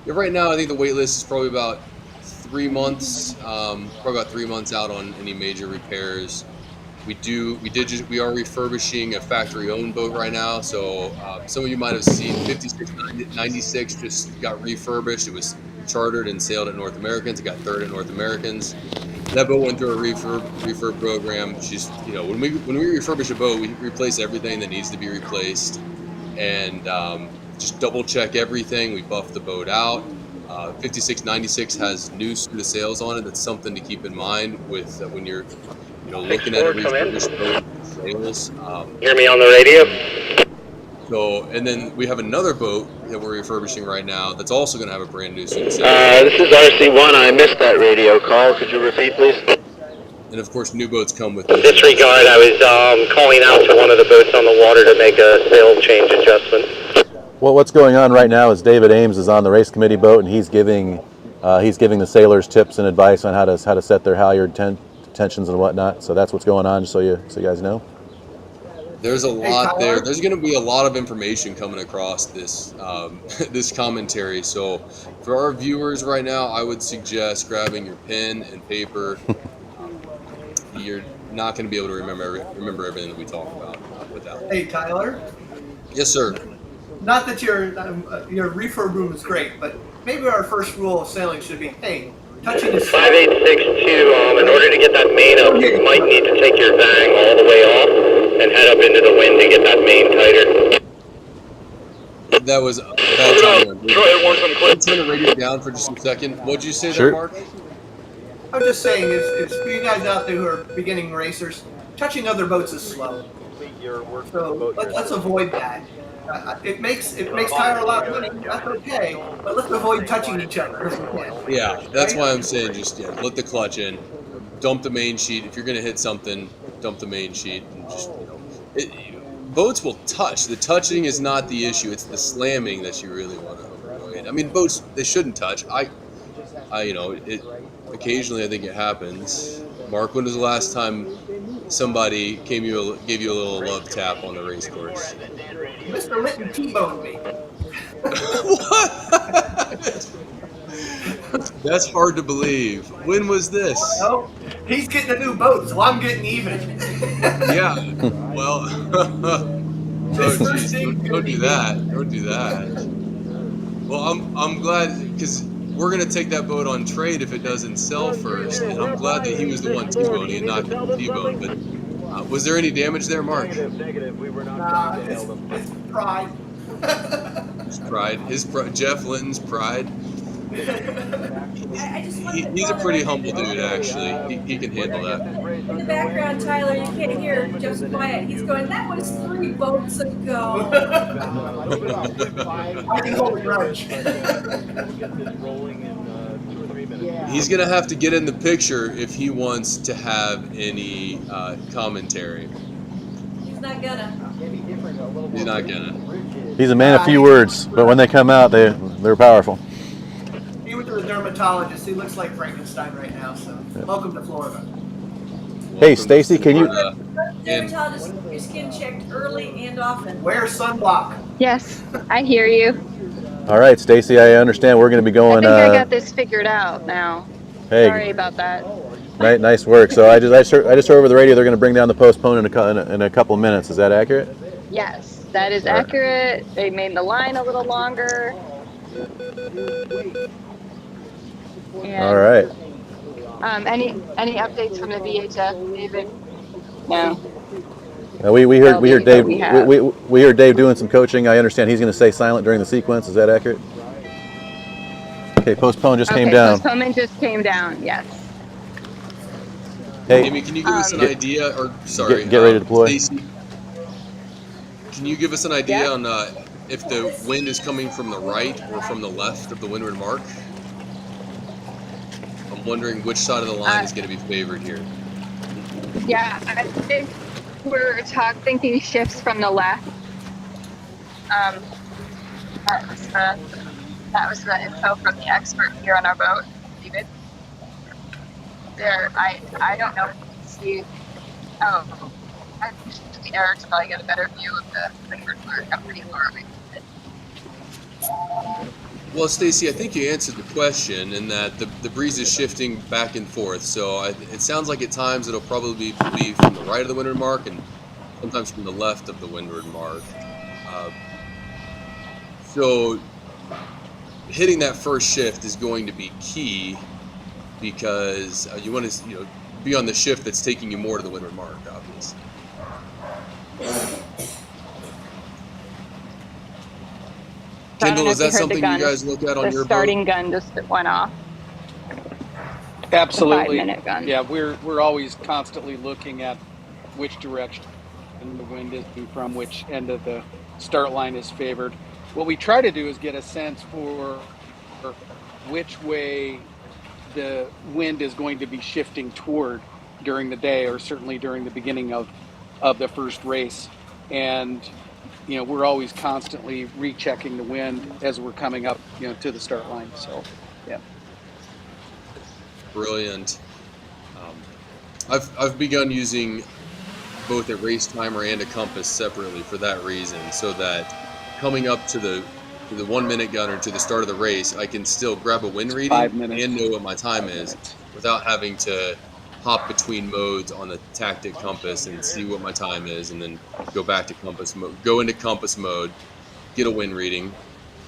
right now, I think the wait list is probably about 3 months, probably about 3 months out on any major repairs. We are refurbishing a factory-owned boat right now. So some of you might have seen 5696 just got refurbished. It was chartered and sailed at North Americans. It got third at North Americans. That boat went through a refurb program. She's, when we refurbish a boat, we replace everything that needs to be replaced, and just double check everything. We buff the boat out. 5696 has new suit of sails on it. That's something to keep in mind with when you're looking at a refurbished boat sails. Hear me on the radio? So, and then we have another boat that we're refurbishing right now that's also going to have a brand new suit of sails. This is RC1. I missed that radio call. Could you repeat, please? And of course, new boats come with. Disregard. I was calling out to one of the boats on the water to make a sail change adjustment. Well, what's going on right now is David Ames is on the race committee boat, and he's giving the sailors tips and advice on how to set their halyard tensions and whatnot. So that's what's going on, just so you guys know. There's a lot there. There's going to be a lot of information coming across this this commentary. So for our viewers right now, I would suggest grabbing your pen and paper. You're not going to be able to remember everything that we talk about without. Hey, Tyler. Yes, sir. Not that your refurb room is great, but maybe our first rule of sailing should be, hey, touching the 5862, in order to get that main up, you might need to take your vang all the way off and head up into the wind to get that main tighter. That was bad timing. Let's turn the radio down for just a second. What'd you say there, Mark? I'm just saying, it's for you guys out there who are beginning racers, touching other boats is slow. So let's avoid that. It makes Tyler a lot of money. That's okay, but let's avoid touching each other if we can. Yeah, that's why I'm saying just let the clutch in, dump the main sheet. If you're gonna hit something, dump the main sheet, and just boats will touch. The touching is not the issue; it's the slamming that you really want to avoid. I mean, boats they shouldn't touch. Occasionally I think it happens. Mark, when was the last time somebody gave you a little love tap on the race course? Mr. Litton T-boned me. What? That's hard to believe. When was this? Well, he's getting a new boat, so I'm getting even. Yeah. Well, don't do that. Don't do that. Well, I'm glad because we're gonna take that boat on trade if it doesn't sell first, and I'm glad that he was the one T-boning and not the T-bone. But was there any damage there, Mark? It's pride. His pride. Jeff Linton's pride. He's a pretty humble dude, actually. He can handle that. In the background, Tyler, you can't hear Jeff's quiet. He's going, that was 3 boats ago. I can hold a grudge. He's going to have to get in the picture if he wants to have any commentary. He's not gonna. He's not gonna. He's a man of few words, but when they come out, they're powerful. He went to the dermatologist. He looks like Frankenstein right now. So, welcome to Florida. Hey, Stacy, can you? Dermatologist, keep your skin checked early and often. Wear sunblock. Yes, I hear you. All right, Stacy, I understand we're going to be going. I think I got this figured out now. Hey, sorry about that. Nice work. So I just heard over the radio they're going to bring down the postpone in a couple of minutes. Is that accurate? Yes, that is accurate. They made the line a little longer. And, all right. Any updates from the VHF, David? No. We heard Dave. We heard Dave doing some coaching. I understand he's going to stay silent during the sequence. Is that accurate? Okay, postpone just came down. Postponement just came down. Yes. Hey, Amy, can you give us an idea? Or sorry, get ready to deploy. Stacey, can you give us an idea on if the wind is coming from the right or from the left of the windward mark? I'm wondering which side of the line is going to be favored here. Yeah, I think we're thinking shifts from the left. That was the info from the expert here on our boat, David. There, I don't know if you can see. Oh, Eric's probably got a better view of the windward mark. I'm pretty far away. Well, Stacy, I think you answered the question in that the breeze is shifting back and forth. So it sounds like at times it'll probably be from the right of the windward mark and sometimes from the left of the windward mark. So hitting that first shift is going to be key because you want to be on the shift that's taking you more to the windward mark, obviously. Kendall, is that something you guys look at on your boat? The starting gun just went off. Absolutely. The 5-minute gun. Yeah, we're always constantly looking at which direction the wind is from, which end of the start line is favored. What we try to do is get a sense for which way the wind is going to be shifting toward during the day, or certainly during the beginning of the first race. And we're always constantly rechecking the wind as we're coming up, to the start line. So, yeah. Brilliant. I've begun using both a race timer and a compass separately for that reason, so that coming up to the 1 minute gun or to the start of the race, I can still grab a wind reading and know what my time is without having to hop between modes on the tactic compass and see what my time is, and then go back to compass mode, go into compass mode, get a wind reading.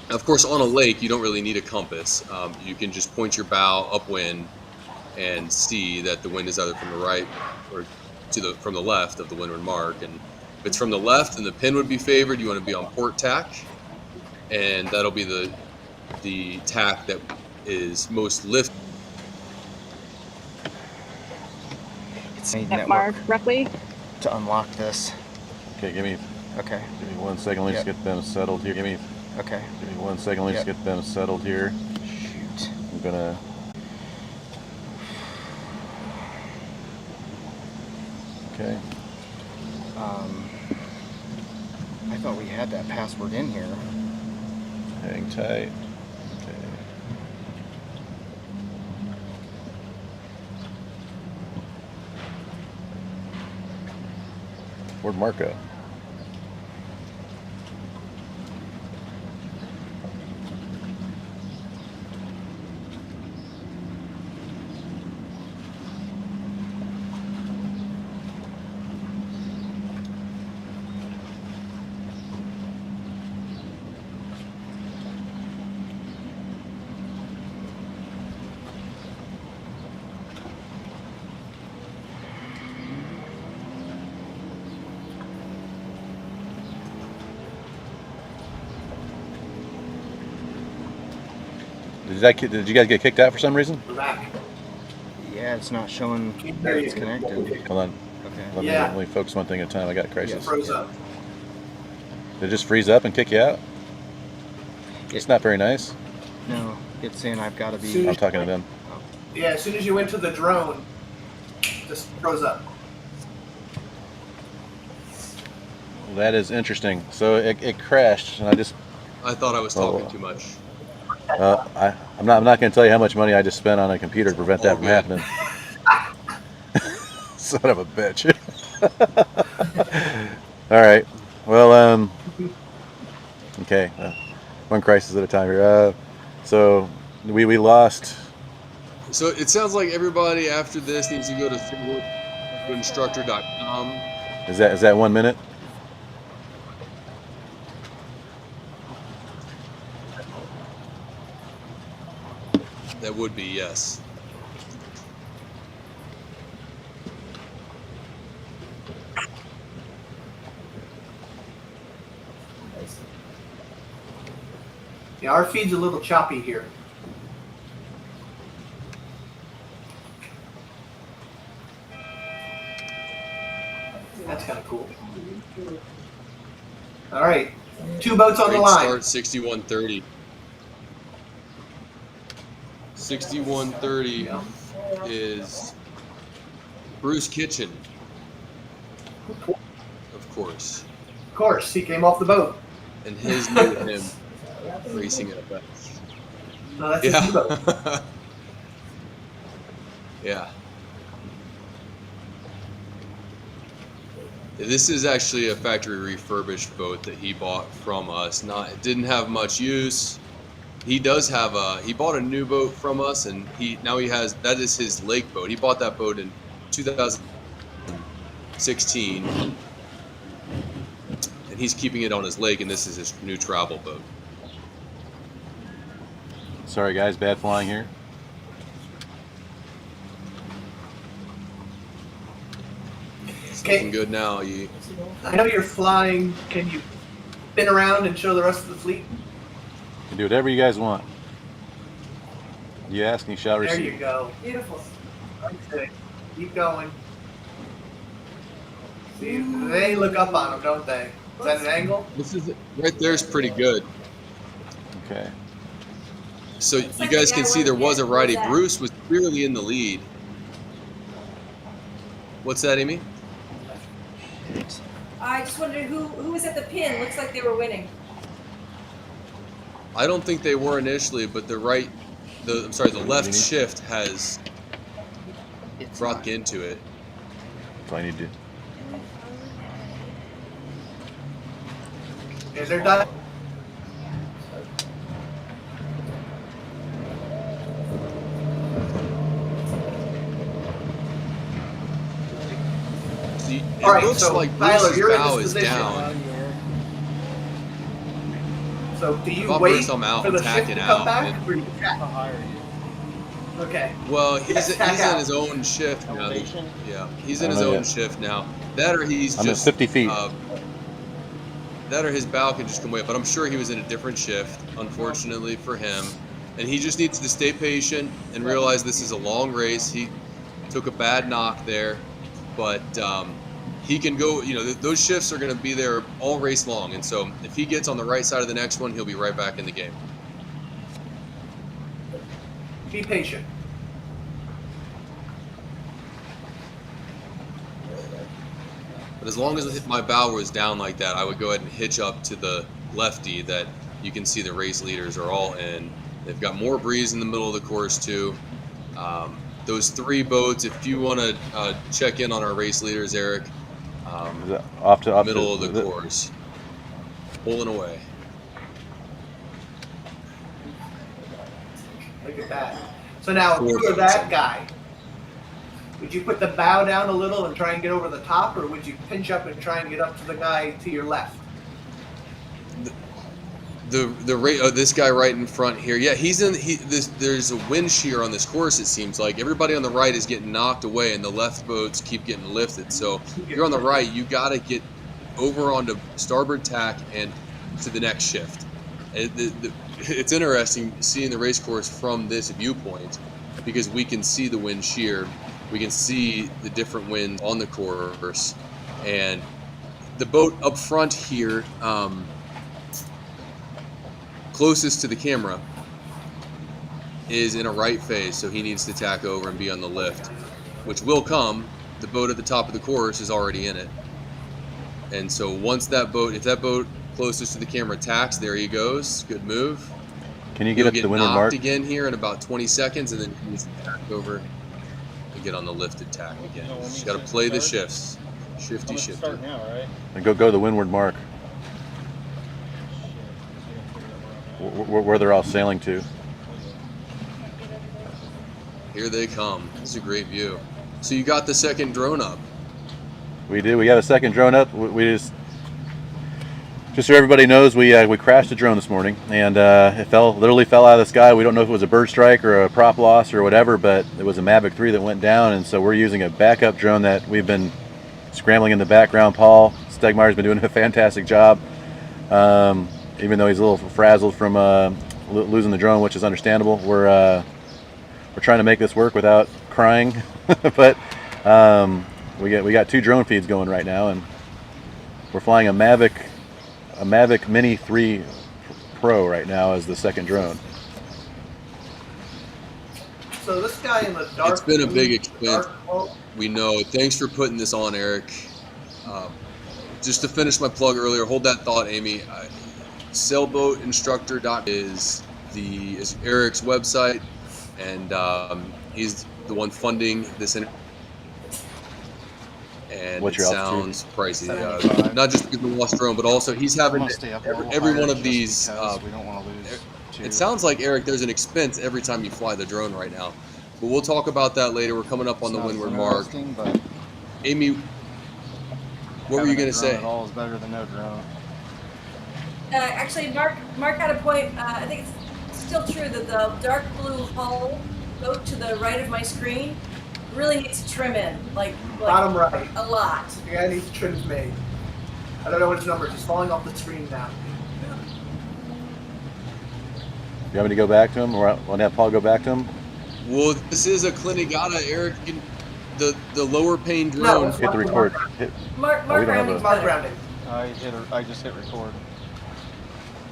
Of course, on a lake, you don't really need a compass. You can just point your bow upwind and see that the wind is either from the right or from the left of the windward mark. And if it's from the left, then the pin would be favored. You want to be on port tack, and that'll be the tack that is most lift. It's made That mark roughly to unlock this. Okay, give me 1 second. Let's get them settled here. Give me 1 second. Let's get them settled here. Shoot. I'm gonna. Okay. I thought we had that password in here. Hang tight. Okay. Where'd Mark go? Did you guys get kicked out for some reason? We're back. Yeah, it's not showing that it's connected. Hold on. Okay. Let me focus one thing at a time. I got crisis. It froze up. Did it just freeze up and kick you out? It's not very nice. No, it's saying I've got to be. I'm talking to them. Yeah, as soon as you went to the drone, it just froze up. Well, that is interesting. So it crashed, and I thought I was talking too much. I'm not going to tell you how much money I just spent on a computer to prevent that from happening. Son of a bitch. All right. Well, okay. One crisis at a time here. So we lost. So it sounds like everybody after this needs to go to instructor.com. Is that 1 minute? That would be, yes. Yeah, our feed's a little choppy here. That's kind of cool. All right, 2 boats on the line. Start 6130. 6130 is Bruce Kitchen. Of course. Of course, he came off the boat. And his knew him racing at a bench. No, that's his new boat. Yeah. This is actually a factory refurbished boat that he bought from us. It didn't have much use. He does have he bought a new boat from us, and that is his lake boat. He bought that boat in 2016, and he's keeping it on his lake, and this is his new travel boat. Sorry guys, bad flying here. It's looking good now. I know you're flying. Can you spin around and show the rest of the fleet? You can do whatever you guys want. You ask and you shall receive. There you go. Beautiful. Okay. Keep going. See, they look up on them, don't they? Is that an angle? This is right there is pretty good. Okay. So you guys can see there was a righty. Bruce was clearly in the lead. What's that, Amy? I just wondered who was at the pin. Looks like they were winning. I don't think they were initially, but the left shift has brought into it. That's all I need to do. Is there done? It All right, looks so like Tyler, Bruce's you're in bow this is position. down. So do you If I'm wait Bruce, I'm out for the and shift tacking to come out, back, and- or you tack? Okay. Well, he's tack in out. his own shift now. Yeah, he's in I his don't know own yet. shift now. That or he's I'm at just 50 feet. That or his bow can just come away. But I'm sure he was in a different shift, unfortunately for him. And he just needs to stay patient and realize this is a long race. He took a bad knock there, but he can go. Those shifts are going to be there all race long. And so if he gets on the right side of the next one, he'll be right back in the game. Be patient. But as long as my bow was down like that, I would go ahead and hitch up to the lefty that you can see the race leaders are all in. They've got more breeze in the middle of the course too. Those three boats, if you want to check in on our race leaders, Eric, Is that off to middle of the course, pulling away. Look at that. So now, if Four you were boats that in. guy, would you put the bow down a little and try and get over the top, or would you pinch up and try and get up to the guy to your left? This guy right in front here, yeah, there's a wind shear on this course. It seems like everybody on the right is getting knocked away, and the left boats keep getting lifted. So if you're on the right, you got to get over onto starboard tack and to the next shift. It's interesting seeing the race course from this viewpoint because we can see the wind shear, we can see the different winds on the course, and the boat up front here. Closest to the camera is in a right phase, so he needs to tack over and be on the lift, which will come. The boat at the top of the course is already in it, and so if that boat closest to the camera tacks, there he goes. Good move. Can you get up to the windward knocked mark? again here in about 20 seconds, and then he needs to tack over and get on the lifted tack again. Just got to play the shifts. Shifty. And go to the windward mark. Where they're all sailing to. Here they come. It's a great view. So you got the second drone up. We did. We got a second drone up. We just so everybody knows, we crashed a drone this morning, and it literally fell out of the sky. We don't know if it was a bird strike or a prop loss or whatever, but it was a Mavic 3 that went down, and so we're using a backup drone that we've been scrambling in the background. Paul Stegmeyer's been doing a fantastic job. Even though he's a little frazzled from losing the drone, which is understandable. We're trying to make this work without crying, but we got two drone feeds going right now, and we're flying a Mavic Mini 3 Pro right now as the second drone. So this guy in the dark. It's been a big expense. We know. Thanks for putting this on, Eric. Just to finish my plug earlier, hold that thought, Amy. Sailboatinstructor.com is Eric's website, and he's the one funding this. and What's it your altitude? sounds pricey. Not just because of the lost drone, but also he's having every one of these. We don't want to lose. It sounds like, Eric, there's an expense every time you fly the drone right now. But we'll talk about that later. We're coming up on the windward mark. But Amy, what were you going to say? At all is better than no drone. Actually, Mark had a point. I think it's still true that the dark blue hull boat to the right of my screen really needs to trim in, like bottom right. A lot. Yeah, it needs trims made. I don't know what its number is. It's falling off the screen now. You want me to go back to him, or want to have Paul go back to him? Well, this is a Clinigatta, Eric. The lower pane drone. No, hit the record. Mark grounding. I just hit record.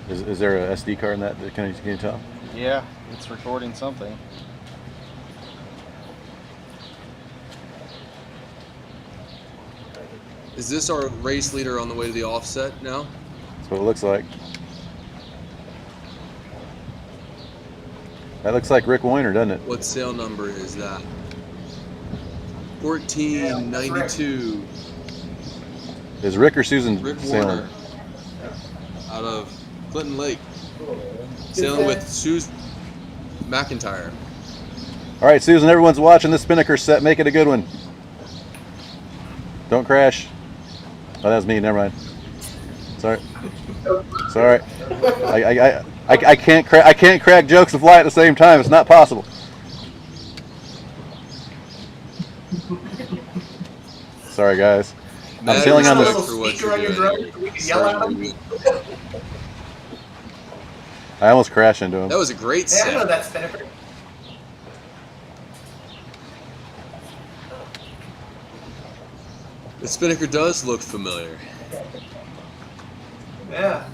Is there a SD card in that? Can you tell? Yeah, it's recording something. Is this our race leader on the way to the offset now? That's what it looks like. That looks like Rick Weiner, doesn't it? What sail number is that? 1492. Is Rick or Susan Rick sailing? Warner out of Clinton Lake, sailing with Susan McIntyre. All right, Susan, everyone's watching this spinnaker set. Make it a good one. Don't crash. Oh, that was me. Never mind. Sorry. Sorry. I can't crack jokes and fly at the same time. It's not possible. Sorry, guys. I'm sailing on this. I almost crashed into him. That was a great Yeah, set. I know that spinnaker. The spinnaker does look familiar. Yeah.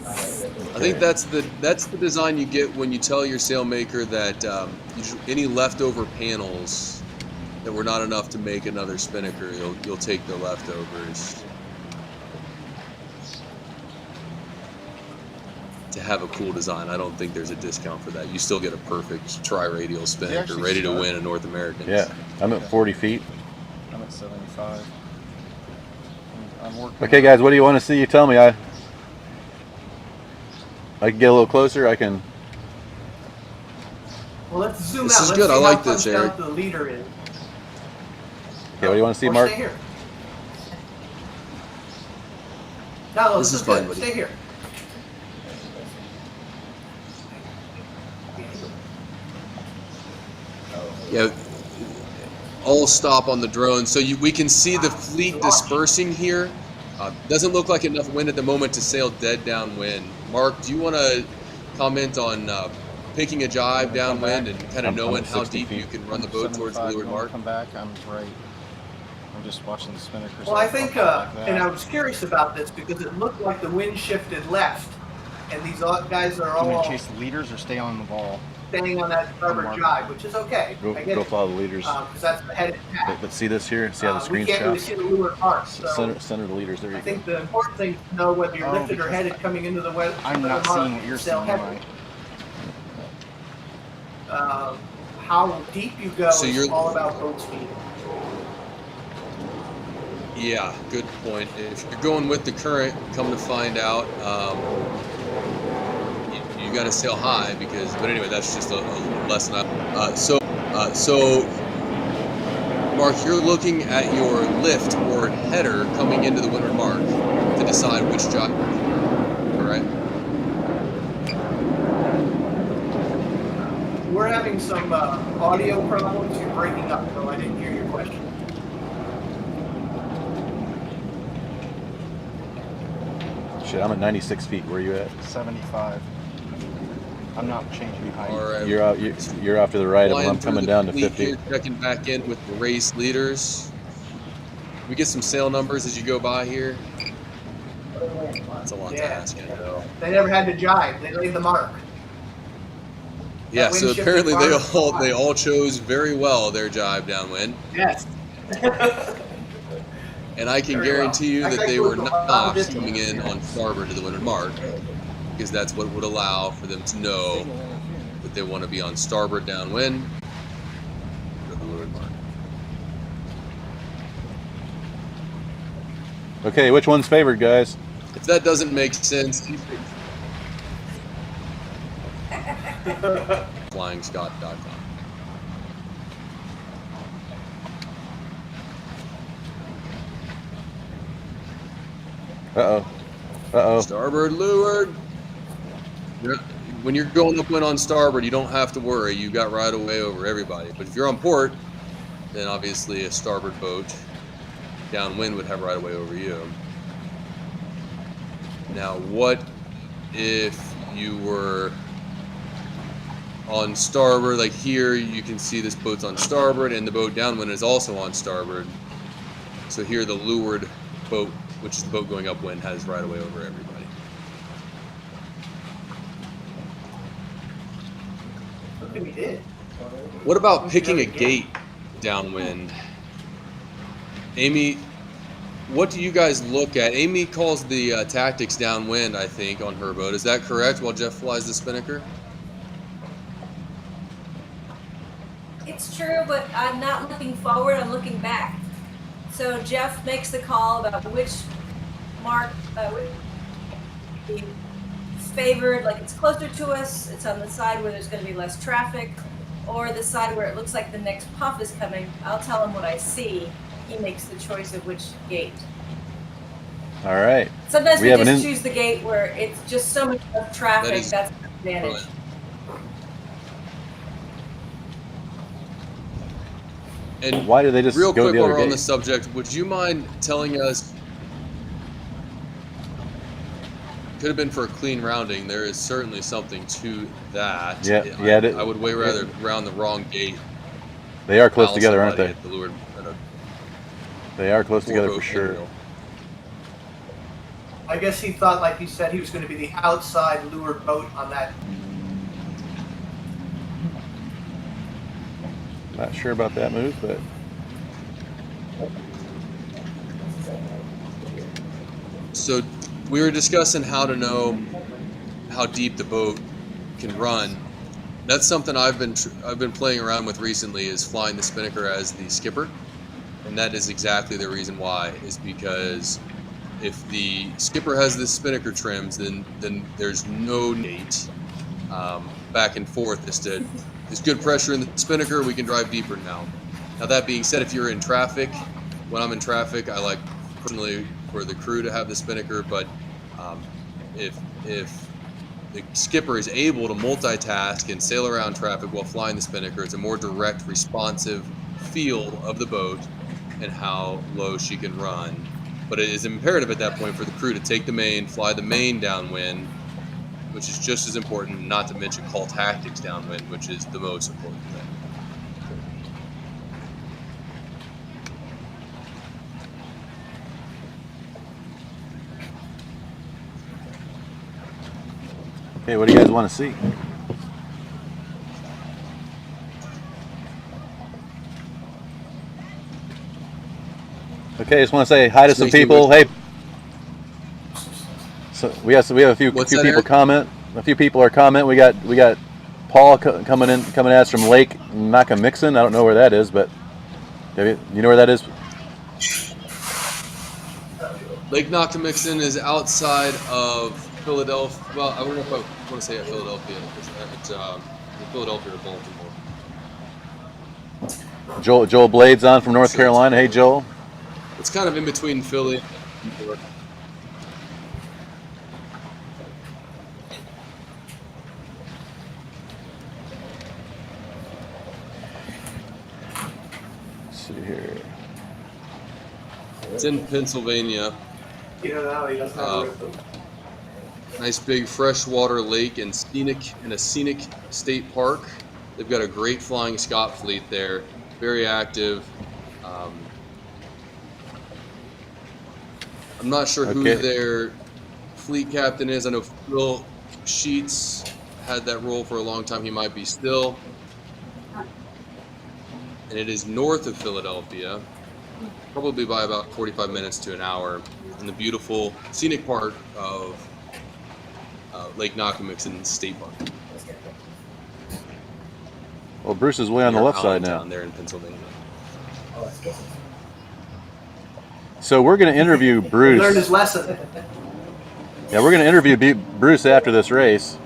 I think that's the design you get when you tell your sailmaker that any leftover panels that were not enough to make another spinnaker, you'll take the leftovers to have a cool design. I don't think there's a discount for that. You still get a perfect tri-radial spinnaker ready to win a North American. Yeah, I'm at 40 feet. I'm at 75. I'm working. Okay, guys, what do you want to see? You tell me. I can get a little closer. I can. Well, let's zoom This out. is Let's good. see I how like this, punched out Eric. the leader is. Okay, what do you want to see, Or Mark? Stay here. No, This is good. fine, buddy. Stay here. Yeah, all stop on the drone. So we can see the fleet dispersing here. Doesn't look like enough wind at the moment to sail dead downwind. Mark, do you want to comment on picking a jibe downwind and kind of knowing how deep you can run the boat towards the leeward mark? Come back. I'm right. I'm just watching the spinnaker. Well, I think, and I was curious about this because it looked like the wind shifted left, and these guys are I'm all gonna chase the leaders or stay on the ball. staying on that starboard jibe, which is okay. I get Go it. follow the leaders. Because that's the headed path. But see this here? See how the We screen's can't really shot? see the leeward mark. So Center the leaders. There you I go. think the important thing is to know whether you're lifted or headed coming into the weather. I'm not seeing what you're seeing. How deep you go So is you're- all about boat speed. Yeah, good point. If you're going with the current, come to find out, you got to sail high because. But anyway, that's just a lesson. So, Mark, you're looking at your lift or header coming into the windward mark to decide which jibe. All right. We're having some audio problems. You're breaking up, so I didn't hear your question. Shit, I'm at 96 feet. Where are you at? 75. I'm not changing height. All right. You're off to the right of Flying them. I'm through coming the down to fleet 50. here, checking back in with the race leaders. We get some sail numbers as you go by here. That's a lot to ask, I know. They never had to jibe. They laid the mark. Yeah, wind so shifted apparently far they all chose very well their jibe downwind, Yes. and I can Very well. guarantee you I that think they we'll were go not about this coming in on starboard to the windward mark, because that's what would allow for them to know that they want to be on starboard downwind to the Okay, which one's favored, guys? If that doesn't make sense, FlyingScott.com. Uh-oh. Uh-oh. Starboard leeward. When you're going upwind on starboard, you don't have to worry. You got right away over everybody. But if you're on port, then obviously a starboard boat downwind would have right away over you. Now, what if you were on starboard? Like here, you can see this boat's on starboard, and the boat downwind is also on starboard. So here, the leeward boat, which is the boat going upwind, has right away over everybody. Look what we did. What about picking a gate downwind? Amy, what do you guys look at? Amy calls the tactics downwind, I think, on her boat. Is that correct, while Jeff flies the spinnaker? It's true, but I'm not looking forward, I'm looking back. So Jeff makes the call about which mark would be favored, like it's closer to us, it's on the side where there's going to be less traffic, or the side where it looks like the next puff is coming. I'll tell him what I see. He makes the choice of which gate. All right. Sometimes we just choose the gate where it's just so much less traffic. That's an advantage. And why do they just real go quick the while other we're on gate? the subject, would you mind telling us? Could have been for a clean rounding. There is certainly something to that. Yeah, I would way rather round the wrong gate. They are close together, aren't they? The leeward, they are close together for sure. I guess he thought, like he said, he was going to be the outside leeward boat on that. Not sure about that move, but so we were discussing how to know how deep the boat can run. That's something I've been playing around with recently, is flying the spinnaker as the skipper, and that is exactly the reason why. Is because if the skipper has the spinnaker trims, then there's no need back and forth. There's good pressure in the spinnaker. We can drive deeper now. Now that being said, if you're in traffic, when I'm in traffic, I like personally for the crew to have the spinnaker, but if the skipper is able to multitask and sail around traffic while flying the spinnaker, it's a more direct, responsive feel of the boat and how low she can run. But it is imperative at that point for the crew to take the main, fly the main downwind, which is just as important, not to mention call tactics downwind, which is the most important thing. okay, what do you guys want to see? Okay, just want to say hi to some people. Hey, so we have a few people Eric? comment. A few people are comment. We got Paul coming at us from Lake Nakamixon. I don't know where that is, but you know where that is? Lake Nakamixon is outside of Philadelphia. Well, I don't know if I want to say at Philadelphia. It's Philadelphia or Baltimore. Joel Blades on from North Carolina. Hey, Joel. It's kind of in between Philly and New York. Let's see here. It's in Pennsylvania. Nice big freshwater lake and a scenic state park. They've got a great Flying Scott fleet there, very active. I'm not sure who their fleet captain is. I know Phil Sheets had that role for a long time. He might be still. And it is north of Philadelphia, probably by about 45 minutes to an hour, in the beautiful scenic part of Lake Nakamixon State Park. Well, Bruce is way on the left side now. Down there in Pennsylvania. So we're going to interview Bruce. He learned his lesson. Yeah, we're going to interview Bruce after this race.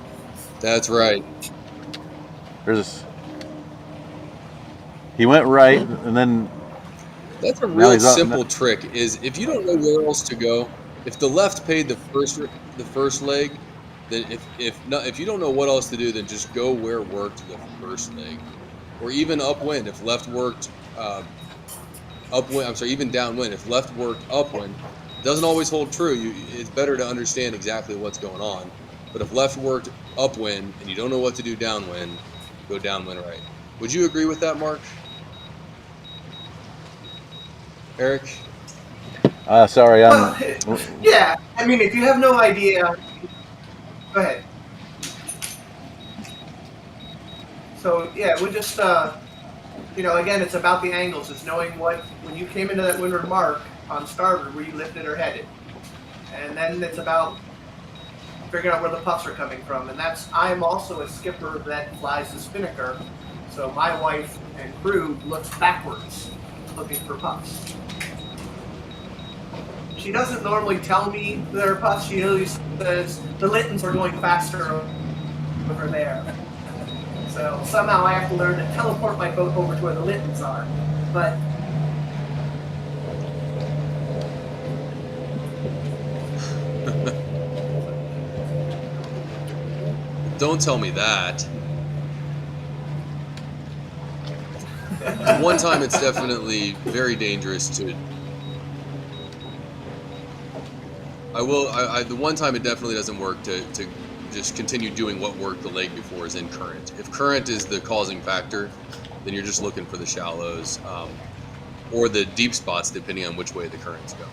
That's right. He went right, and then. That's a real simple trick. Is if you don't know where else to go, if the left paid the first leg, then if you don't know what else to do, then just go where worked the first leg, or even upwind. If left worked upwind, I'm sorry, even downwind. If left worked upwind, it doesn't always hold true. It's better to understand exactly what's going on. But if left worked upwind and you don't know what to do downwind, go downwind right. Would you agree with that, Mark? Eric? Sorry, yeah, I mean, if you have no idea, go ahead. So, yeah, we just, again, it's about the angles. It's knowing when you came into that windward mark on starboard, where you lifted or headed. And then it's about figuring out where the puffs are coming from. And I'm also a skipper that flies the spinnaker. So my wife and crew looks backwards, looking for puffs. She doesn't normally tell me there are puffs. She usually says the Littons are going faster over there. So somehow I have to learn to teleport my boat over to where the Littons are. But don't tell me that. One time it's definitely very dangerous to. The one time it definitely doesn't work to just continue doing what worked the leg before is in current. If current is the causing factor, then you're just looking for the shallows or the deep spots, depending on which way the currents go.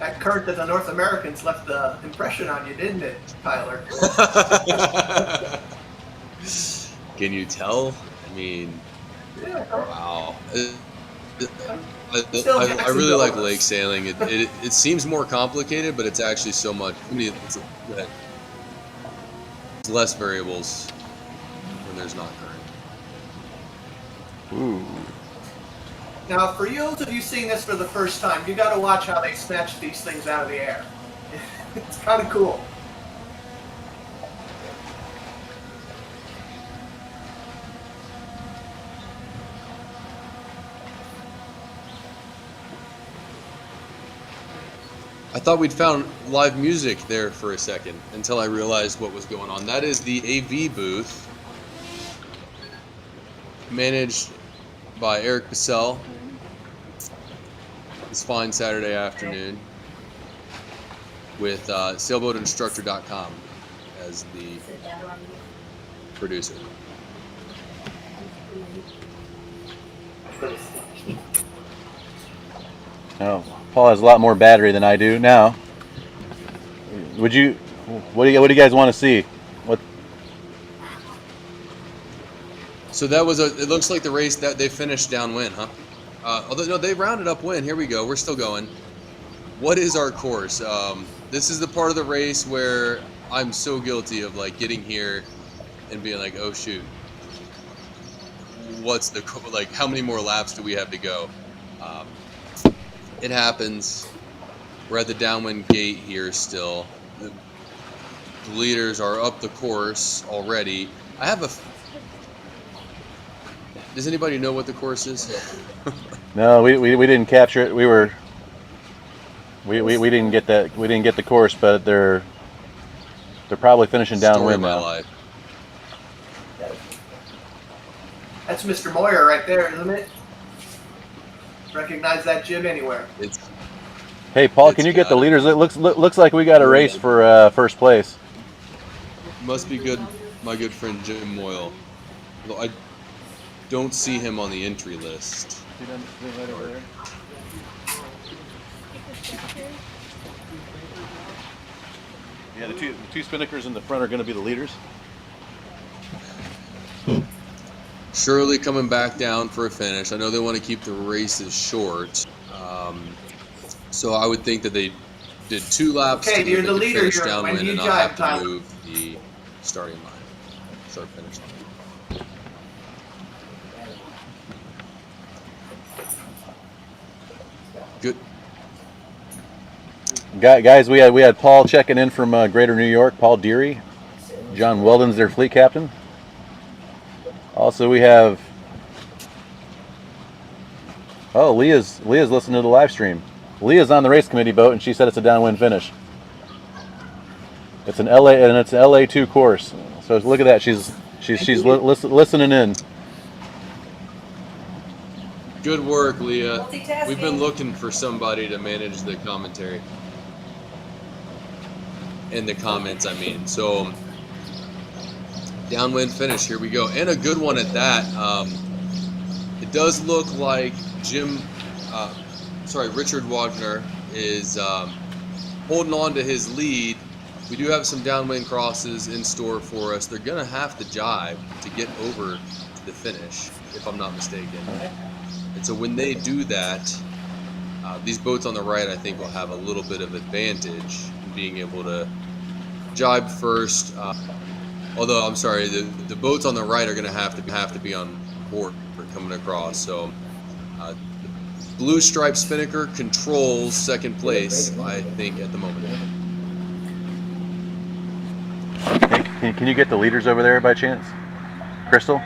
that current of the North Americans left the impression on you, didn't it, Tyler? Can you tell? I mean, yeah. Wow. I really like lake sailing. It seems more complicated, but it's actually so much. I mean, it's less variables when there's not current. Ooh. Now, for those of you seeing this for the first time, you got to watch how they snatch these things out of the air. It's kind of cool. I thought we'd found live music there for a second until I realized what was going on. That is the AV booth, managed by Eric Bissell. This fine Saturday afternoon with sailboatinstructor.com as the producer. Oh, Paul has a lot more battery than I do now. What do you guys want to see? What? So that was it looks like the race that they finished downwind, huh? Although no, they rounded upwind. Here we go. We're still going. What is our course? This is the part of the race where I'm so guilty of like getting here and being like, oh shoot, what's the how many more laps do we have to go? It happens. We're at the downwind gate here still. The leaders are up the course already. I have a. Does anybody know what the course is? No, we didn't capture it. We didn't get that. We didn't get the course, but they're probably finishing downwind now. That's Mr. Moyer right there, isn't it? Recognize that jib anywhere. Hey, Paul, can you get the leaders? It looks like we got a race for first place. Must be good, my good friend Jim Moyle. Although I don't see him on the entry list. Yeah, the two spinnakers in the front are going to be the leaders. Surely coming back down for a finish. I know they want to keep the races short, so I would think that they did 2 laps. Okay, to you're the leader finish here. downwind When you and not jive, have Tyler. to move the starting line. start finish line. Good. Guys, we had Paul checking in from Greater New York. Paul Deary, John Weldon's their fleet captain. Also, we have Leah's listening to the live stream. Leah's on the race committee boat, and she said it's a downwind finish. It's an LA2 course. So look at that. She's listening in. Good work, Leah. Multitasking. We've been looking for somebody to manage the commentary. In the comments, I mean. So, downwind finish, here we go. And a good one at that. It does look like Richard Wagner is holding on to his lead. We do have some downwind crosses in store for us. They're going to have to jibe to get over to the finish, if I'm not mistaken. And so when they do that, these boats on the right, I think, will have a little bit of advantage in being able to jibe first. Although, I'm sorry, the boats on the right are going to have to be on board for coming across. So the Blue Stripe Spinnaker controls second place, I think, at the moment. Can you get the leaders over there by chance? Crystal?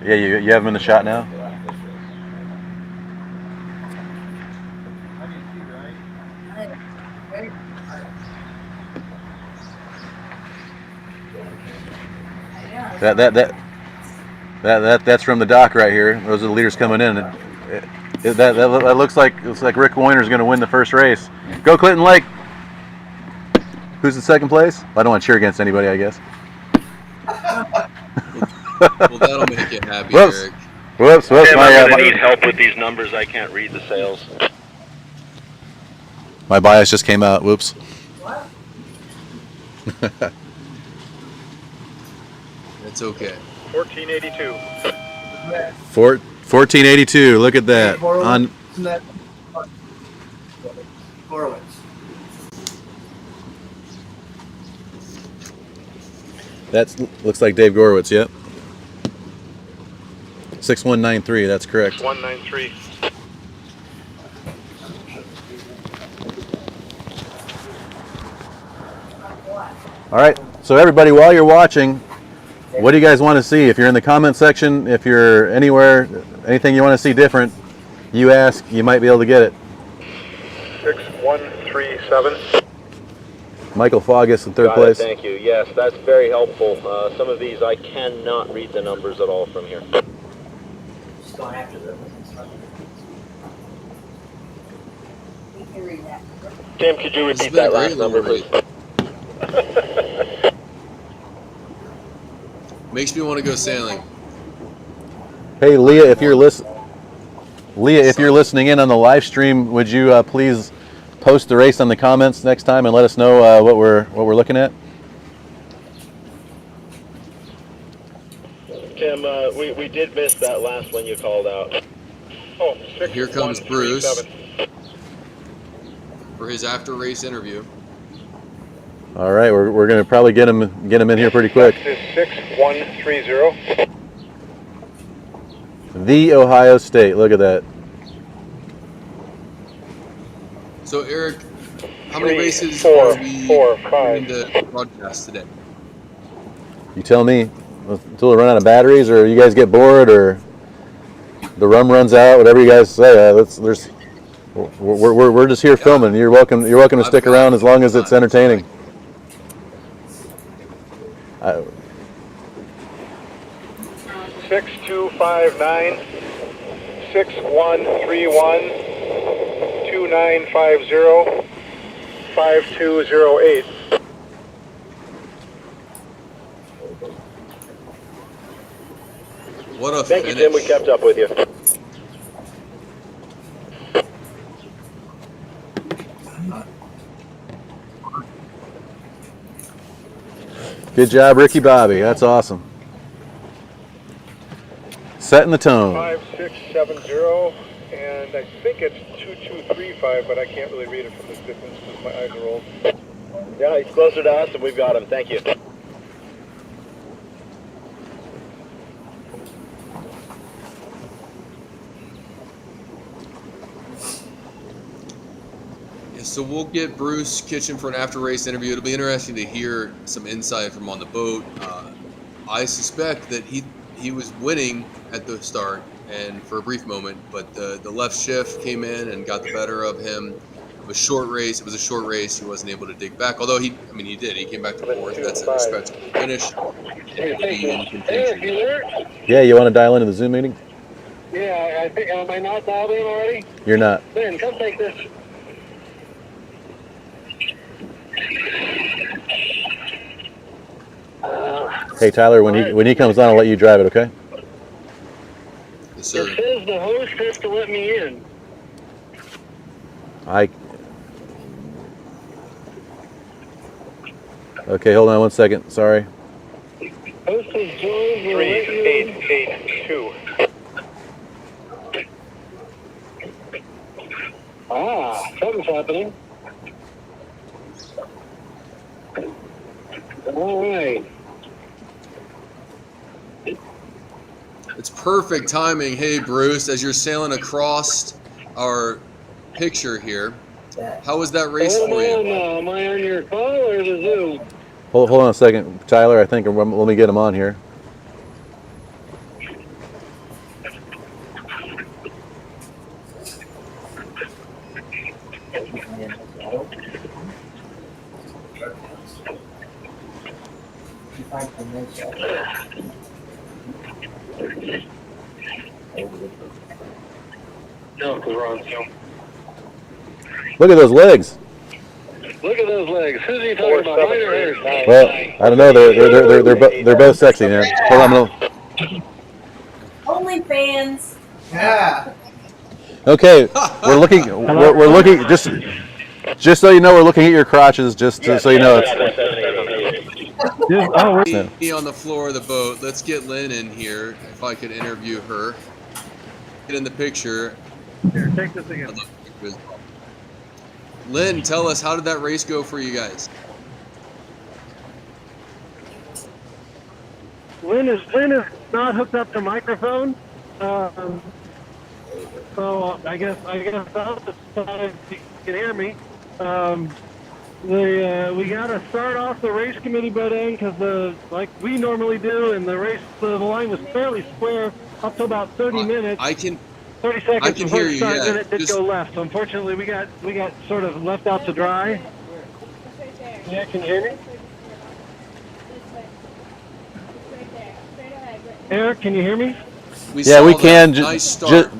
Yeah, you have them in the shot now? That's from the dock right here. Those are the leaders coming in. That looks like Rick Weiner going to win the first race. Go Clinton Lake! Who's in second place? I don't want to cheer against anybody, I guess. Well, that'll make it happy, Whoops. Eric. Whoops. Tim, I'm going to need help with these numbers. I can't read the sails. My bias just came out. Whoops. It's okay. 1482. 1482. Look at that. On Horowitz. that looks like Dave Gorwitz. Yep. 6193. That's correct. 193. All right. So everybody, while you're watching, what do you guys want to see? If you're in the comment section, if you're anywhere, anything you want to see different, you ask. You might be able to get it. 6137. Michael Fogus in third Got place. it, thank you. Yes, that's very helpful. Some of these I cannot read the numbers at all from here. Just going after them. Tim, could you It's repeat been a that last great number, little please? race. Makes me want to go sailing. Hey Leah, if you're listening in on the live stream, would you please post the race on the comments next time and let us know what we're looking at? Tim, we did miss that last one you called out. Oh, Here comes Bruce for his after-race interview. All right, we're going to probably get him in here pretty quick. This is 6130. The Ohio State. Look at that. So Eric, how many races four, are we five. going to broadcast today? You tell me. Until we run out of batteries, or you guys get bored, or the rum runs out. Whatever you guys say. We're just here filming. You're welcome to stick around as long as it's entertaining. 6259 6131 2950 5208. What a Thank finish. you, Tim. We kept up with you. Good job, Ricky Bobby. That's awesome. Setting the tone. 5670, and I think it's 2235, but I can't really read it from this distance because my eyes are old. Yeah, he's closer to us, and we've got him. Thank you. So we'll get Bruce Kitchen for an after-race interview. It'll be interesting to hear some insight from on the boat. I suspect that he was winning at the start and for a brief moment, but the left shift came in and got the better of him. It was a short race. He wasn't able to dig back, although he did. He came back to fourth. That's a respectable finish. Yeah, you want to dial into the Zoom meeting? Yeah, I think. Am I not dialed in already? You're not. Ben, come take this. Hey Tyler, when he comes on, I'll let you drive it, okay? Yes, sir. It says the host has to let me in. Okay, hold on one second. Sorry. Host has joined. 3882. Something's happening. All right. It's perfect timing. Hey, Bruce, as you're sailing across our picture here, how was that race for you? Am I on your call or the Zoom? Hold on a second, Tyler. I think let me get him on here. No, because we're on Zoom. Look at those legs. Look at those legs. Who's he talking about? Mine or hers? Well, I don't know. They're both sexy, man. Hold on. Only fans. Yeah. Okay, we're looking. Just so you know, we're looking at your crotches. Just so you know, Me on the floor of the boat. Let's get Lynn in here. If I could interview her, get in the picture. Here, take this again. Lynn, tell us, how did that race go for you guys? Lynn is not hooked up to microphone, so I guess I'll just if you can hear me. We got to start off the race committee boat end because like we normally do, and the line was fairly square up to about 30 minutes. 30 seconds I can before hear the you, start, yeah. then it did go left. So unfortunately, we got sort of left out to dry. Yeah, can you hear me? Eric, can you hear me? we can. Nice start.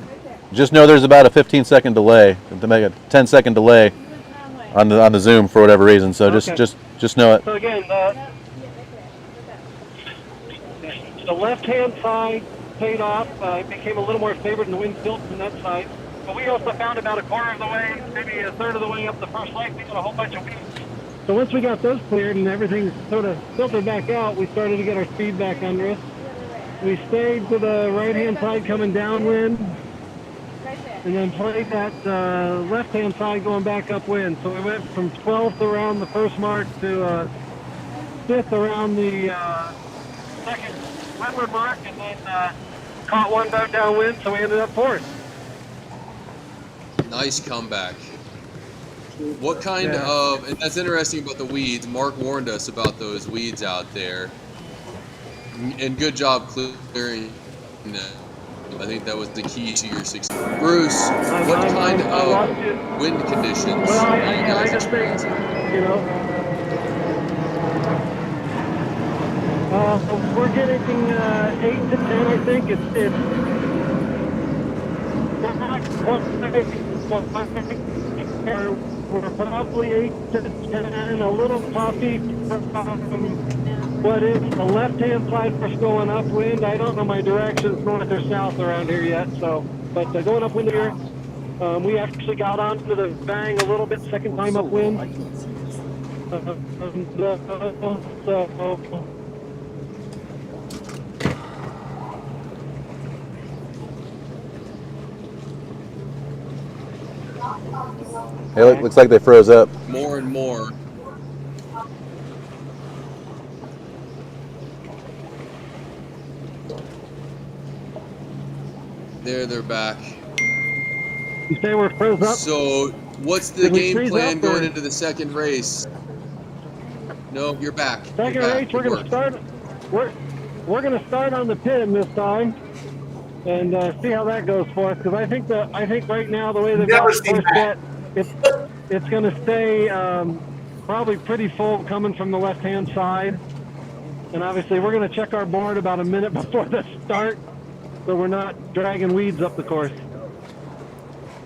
Just know there's about a 15-second delay, to make a 10-second delay on the Zoom for whatever reason. So Okay. just know it. So again, the left-hand side paid off. It became a little more favored, and the wind built from that side. But we also found about a quarter of the way, maybe a third of the way up the first leg, we got a whole bunch of weeds. So once we got those cleared and everything sort of filtered back out, we started to get our speed back under us. We stayed to the right-hand side coming downwind, and then played that left-hand side going back upwind. So we went from 12th around the first mark to 5th around the second windward mark, and then caught one boat downwind, so we ended up 4th. Nice comeback. What kind of, and that's interesting about the weeds. Mark warned us about those weeds out there. And good job clearing them. I think that was the key to your success. Bruce, what kind of wind conditions are you guys experiencing? You know, we're getting 8 to 10, I think. We're probably 8 to 10, a little puffy what is the left-hand side for us going upwind. I don't know my directions north or south around here yet, but going upwind here, we actually got onto the bang a little bit second time upwind. Hey, looks like they froze up. More and more. They're back. You say we're froze up? So What's the Did we game freeze plan up, going or- into the second race? No, you're back. Second You're back. race, we're Good going to work. start. We're going to start on the pin this time, and see how that goes for us. Because I think right now the way they've got Never the seen course that. set, it's going to stay probably pretty full coming from the left-hand side. And obviously, we're going to check our board about a minute before the start, so we're not dragging weeds up the course.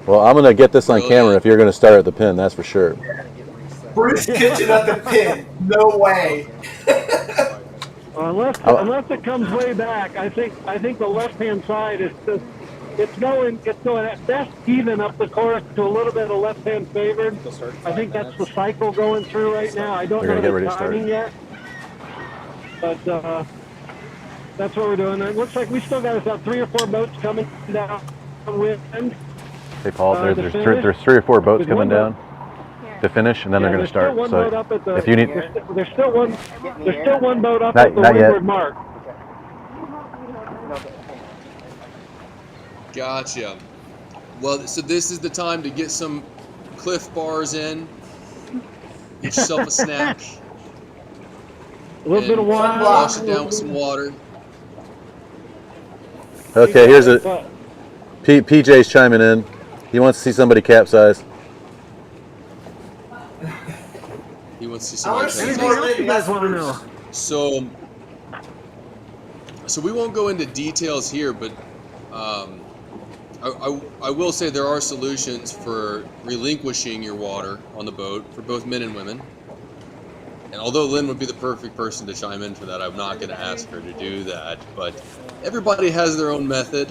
Well, I'm going to get this on camera if you're going to start at the pin, that's for sure. Bruce Kitchen at the pin. No way. Unless it comes way back, I think the left-hand side is just it's going at best even up the course to a little bit of left-hand favored. I think that's the cycle going through right now. I don't know the timing yet, but that's what we're doing. It looks like we still got about 3 or 4 boats coming downwind. Hey, Paul, there's 3 or 4 boats coming down to finish, and then they're going to start. So if you need, there's still one boat up Not- at the not yet. windward mark. Gotcha. Well, so this is the time to get some Cliff bars in. Get yourself a snack. A little bit of water. Wash it down with some water. okay, here's a PJ's chiming in. He wants to see somebody capsize. He wants to see I want somebody to see more capsize. Lynn. That's what know. So we won't go into details here, but I will say there are solutions for relinquishing your water on the boat for both men and women. And although Lynn would be the perfect person to chime in for that, I'm not going to ask her to do that. But everybody has their own method.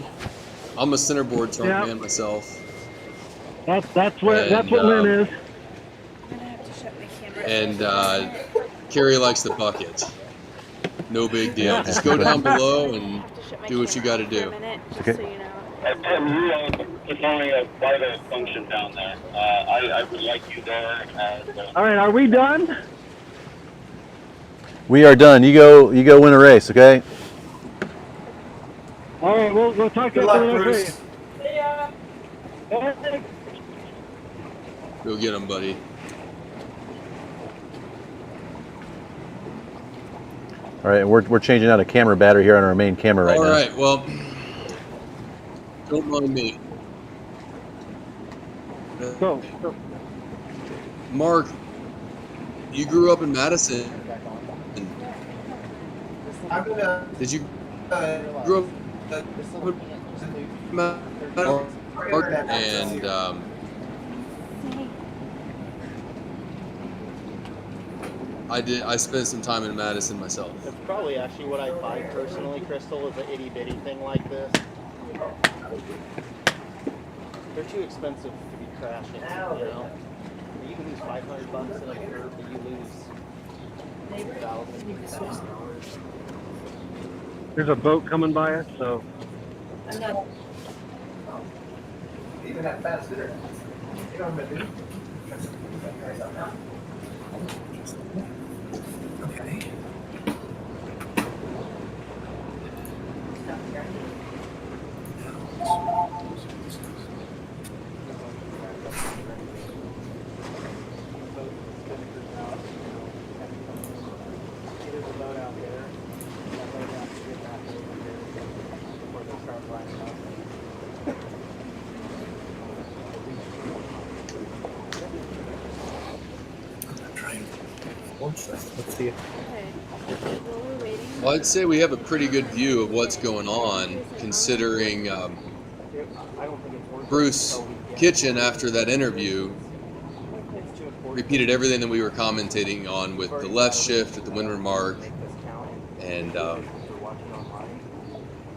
I'm a centerboard trunk man myself. That's what Lynn is. And Carrie likes the bucket. No big deal. Just go down below and do what you got to do. Okay. It's only a vital function down there. I would like you there. All right, are we done? We are done. You go win a race, okay? All right, we'll talk to you after the next race. Go get him, buddy. All right, we're changing out a camera battery here on our main camera right now. All right, well, don't mind me. Go. Mark, you grew up in Madison. I'm gonna. Did you grow up in Madison? And I spent some time in Madison myself. It's probably actually what I buy personally, Crystal, is an itty bitty thing like this. They're too expensive to be crashing, you know. You can lose $500 in a curve, but you lose $1,000. There's a boat coming by us, so. Even that fast, you know what I'm gonna do? Okay. Let's see. Well, I'd say we have a pretty good view of what's going on, considering Bruce Kitchen, after that interview, repeated everything that we were commentating on with the left shift at the windward mark and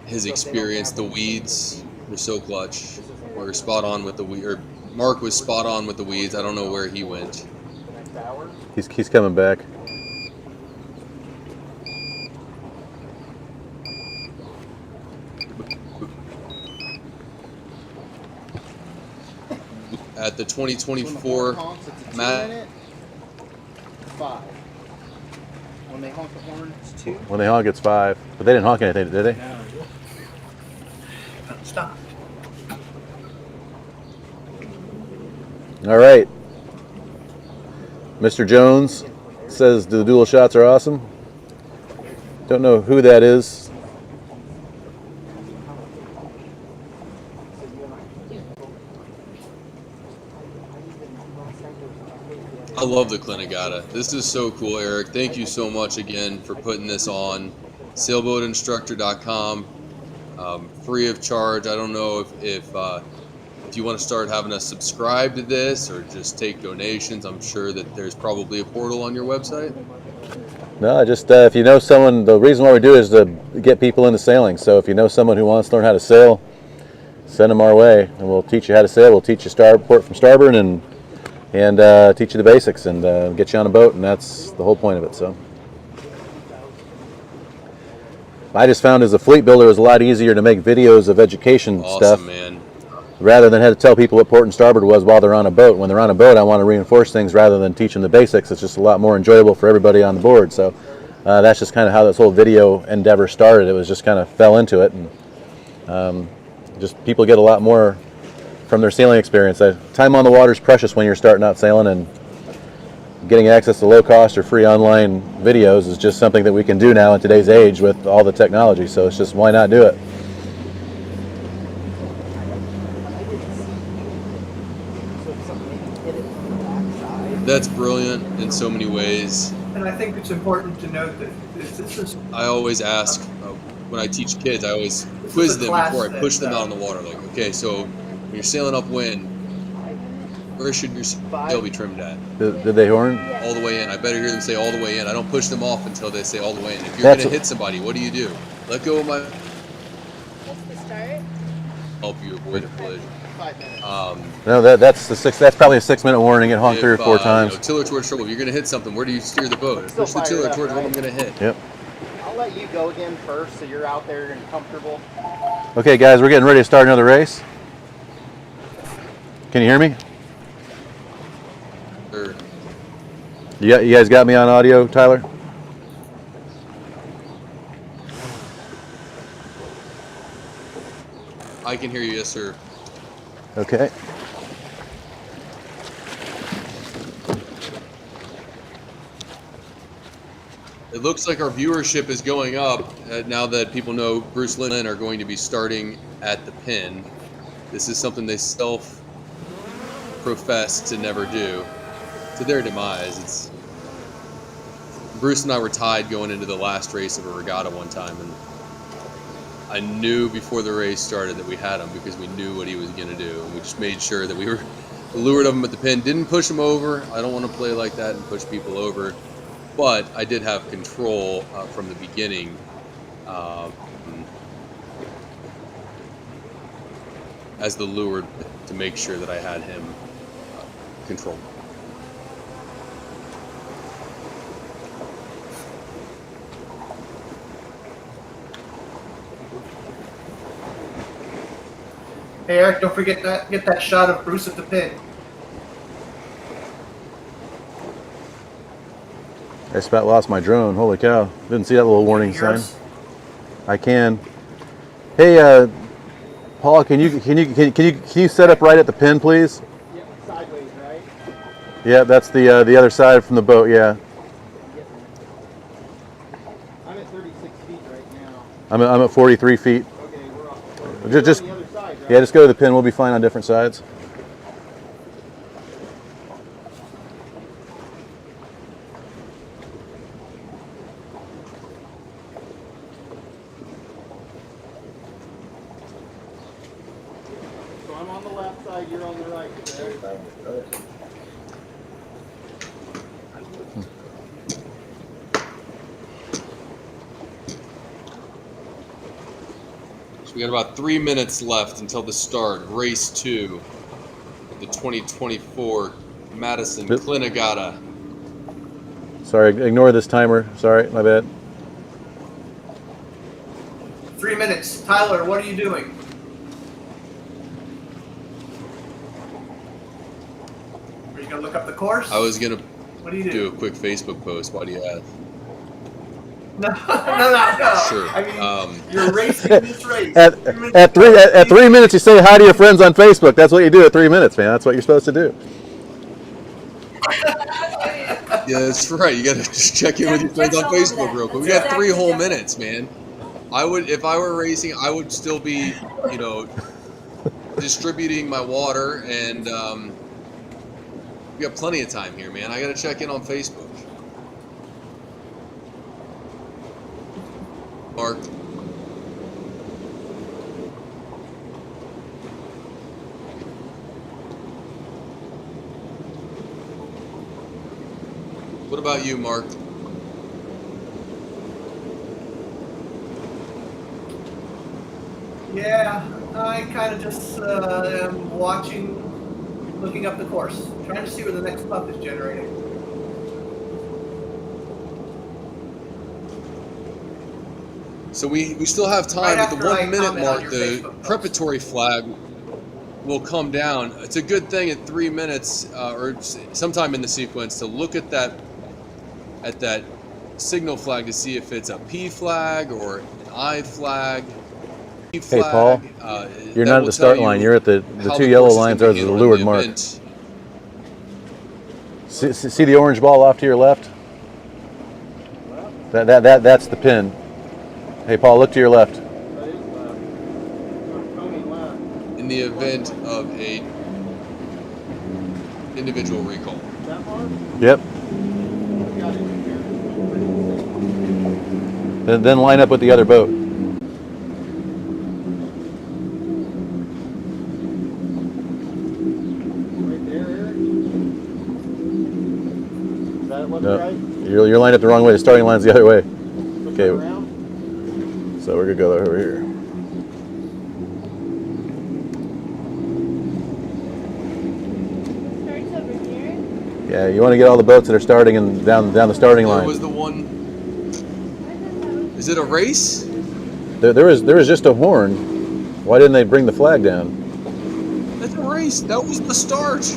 his experience. The weeds were so clutch. We were spot on with the weed, or Mark was spot on with the weeds. I don't know where he went. He's coming back. At the 2024 minute, 5. When they honk the horn, it's 2. When they honk, it's 5. But they didn't honk anything, did they? No. Stop. All right. Mr. Jones says the dual shots are awesome. Don't know who that is. I love the Clinigatta. This is so cool, Eric. Thank you so much again for putting this on. Sailboatinstructor.com, free of charge. I don't know if you want to start having us subscribe to this or just take donations. I'm sure that there's probably a portal on your website. No, just if you know someone, the reason why we do it is to get people into sailing. So if you know someone who wants to learn how to sail, send them our way, and we'll teach you how to sail. We'll teach you port from starboard and teach you the basics and get you on a boat, and that's the whole point of it. So I just found as a fleet builder, it was a lot easier to make videos of education stuff, man. Rather than have to tell people what port and starboard was while they're on a boat. When they're on a boat, I want to reinforce things rather than teach them the basics. It's just a lot more enjoyable for everybody on the board. So that's just kind of how this whole video endeavor started. It was just kind of fell into it, and just people get a lot more from their sailing experience. Time on the water is precious when you're starting out sailing, and getting access to low cost or free online videos is just something that we can do now in today's age with all the technology. So it's just, why not do it? That's brilliant in so many ways. And I think it's important to note that this is... I always ask, when I teach kids, I always quiz them before I push them out on the water. Like, okay, so when you're sailing upwind, where should your sail be trimmed at? Did they horn? All the way in. I better hear them say all the way in. I don't push them off until they say all the way in. If you're going to hit somebody, what do? Let go of my... What's the start? Help you avoid a collision. 5 minutes. No, that's probably a 6-minute warning. It honked 3 or 4 times. You know, tiller towards trouble. If you're going to hit something, where do you steer the boat? Push the tiller towards what I'm going to hit. Yep. I'll let you go again first, so you're out there and comfortable. Okay, guys, we're getting ready to start another race. Can you hear me? Sure. You guys got me on audio, Tyler? I can hear you, yes, sir. Okay. It looks like our viewership is going up now that people know Bruce Lynn are going to be starting at the pin. This is something they self-profess to never do. To their demise. Bruce and I were tied going into the last race of a regatta one time, and I knew before the race started that we had him because we knew what he was going to do, and we just made sure that we were lured of him at the pin. Didn't push him over. I don't want to play like that and push people over, but I did have control from the beginning as the lure to make sure that I had him controlled. Hey Eric, don't forget that. Get that shot of Bruce at the pin. I just about lost my drone. Holy cow! Didn't see that little warning sign. I can. Hey, Paul, can you set up right at the pin, please? Yep, sideways, right? Yeah, that's the other side from the boat. Yeah. I'm at 36 feet right now. I'm at 43 feet. Okay, we're off. Just on the other side, right? Yeah, just go to the pin. We'll be fine on different sides. So I'm on the left side, you're on the right, correct? We got about 3 minutes left until the start. Race 2 of the 2024 Madison Clinigatta. Sorry, ignore this timer. Sorry, my bad. 3 minutes. Tyler, what are you doing? Are you gonna look up the course? I was gonna What do you do a quick Facebook post. Why do you ask? No. Sure. I mean, you're racing this race. At 3 minutes, you say hi to your friends on Facebook. That's what you do at 3 minutes, man. That's what you're supposed to do. Yeah, that's right. You got to just check in with your friends on Facebook real quick. We got 3 whole minutes, man. I would, if I were racing, I would still be, you know, distributing my water, and we got plenty of time here, man. I got to check in on Facebook. Mark. What about you, Mark? Yeah, I kind of just am watching, looking up the course, trying to see where the next pup is generating. So we still have time. At the 1 minute mark, the preparatory flag will come down. It's a good thing at 3 minutes or sometime in the sequence to look at that signal flag to see if it's a P flag or an I flag. P Hey, flag, Paul, you're not at the start line. You're at the 2 yellow lines are the leeward mark. See the orange ball off to your left? That's the pin. Hey, Paul, look to your left. In the event of a individual recall. Yep. Then line up with the other boat. No, you're lined up the wrong way. The starting line's the other way. Okay. So we're gonna go over here. Yeah, you want to get all the boats that are starting and down the starting line. There was the one. Is it a race? There was just a horn. Why didn't they bring the flag down? That's a race. That was the start.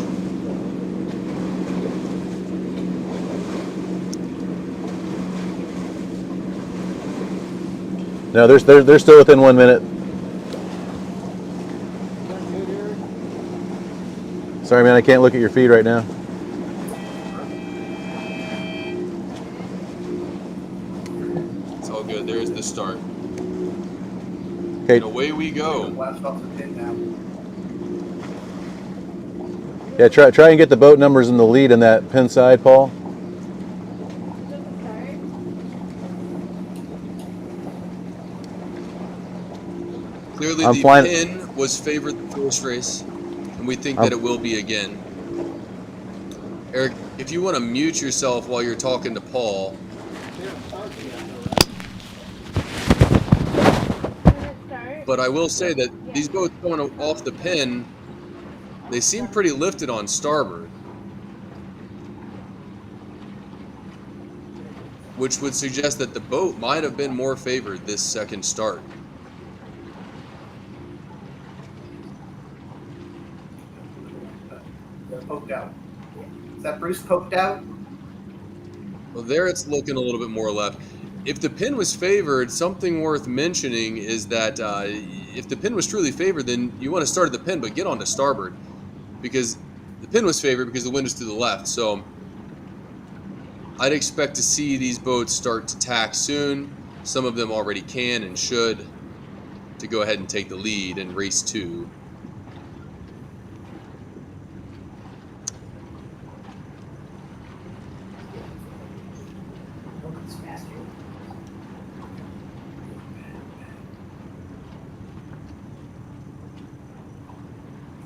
No, they're still within 1 minute. Sorry, man, I can't look at your feed right now. It's all good. There's the start. Okay. And away we go. Yeah, try and get the boat numbers in the lead in that pin side, Paul. Clearly, the pin was favored the first race, and we think that it will be again. Eric, if you want to mute yourself while you're talking to Paul. But I will say that these boats going off the pin, they seem pretty lifted on starboard, which would suggest that the boat might have been more favored this second start. Poked out. Is that Bruce poked out? Well, there it's looking a little bit more left. If the pin was favored, something worth mentioning is that if the pin was truly favored, then you want to start at the pin, but get on to starboard, because the pin was favored because the wind is to the left. So I'd expect to see these boats start to tack soon. Some of them already can and should, to go ahead and take the lead in race 2.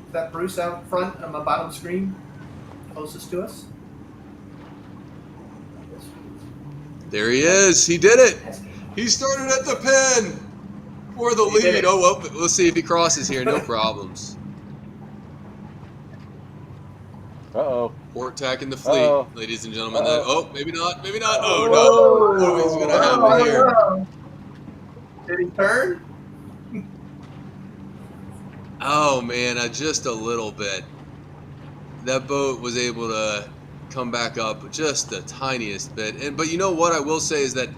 Is that Bruce out front on my bottom screen, closest to us? There he is. He did it. He started at the pin for the lead. Oh, well, we'll see if he crosses here. No problems. Uh-oh. Port tack in the fleet, ladies and gentlemen. Oh, maybe not. Maybe not. Oh, no. What is going to happen here? No. Did he turn? Oh, man, just a little bit. That boat was able to come back up just the tiniest bit. But you know what I will say is that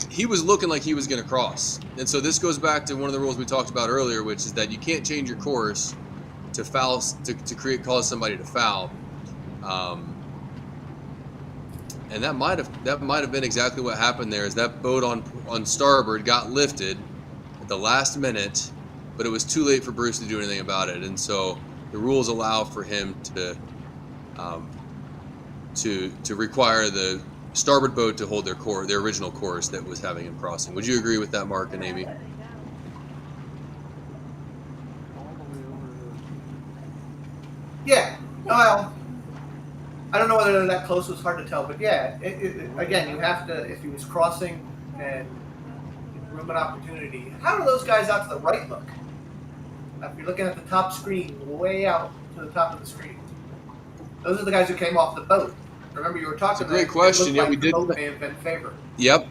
he was looking like he was going to cross. And so this goes back to one of the rules we talked about earlier, which is that you can't change your course to foul, to cause somebody to foul. And that might have been exactly what happened there. Is that boat on starboard got lifted at the last minute, but it was too late for Bruce to do anything about it. And so the rules allow for him to require the starboard boat to hold their original course that was having him crossing. Would you agree with that, Mark and Amy? Yeah. Well, I don't know whether they're that close. It's hard to tell. But yeah, again, you have to, if he was crossing and room and opportunity. How do those guys out to the right look? If you're looking at the top screen, way out to the top of the screen. Those are the guys who came off the boat. Remember, you were talking about. Great question. Yeah, like we the did. Boat may have been favored. Yep.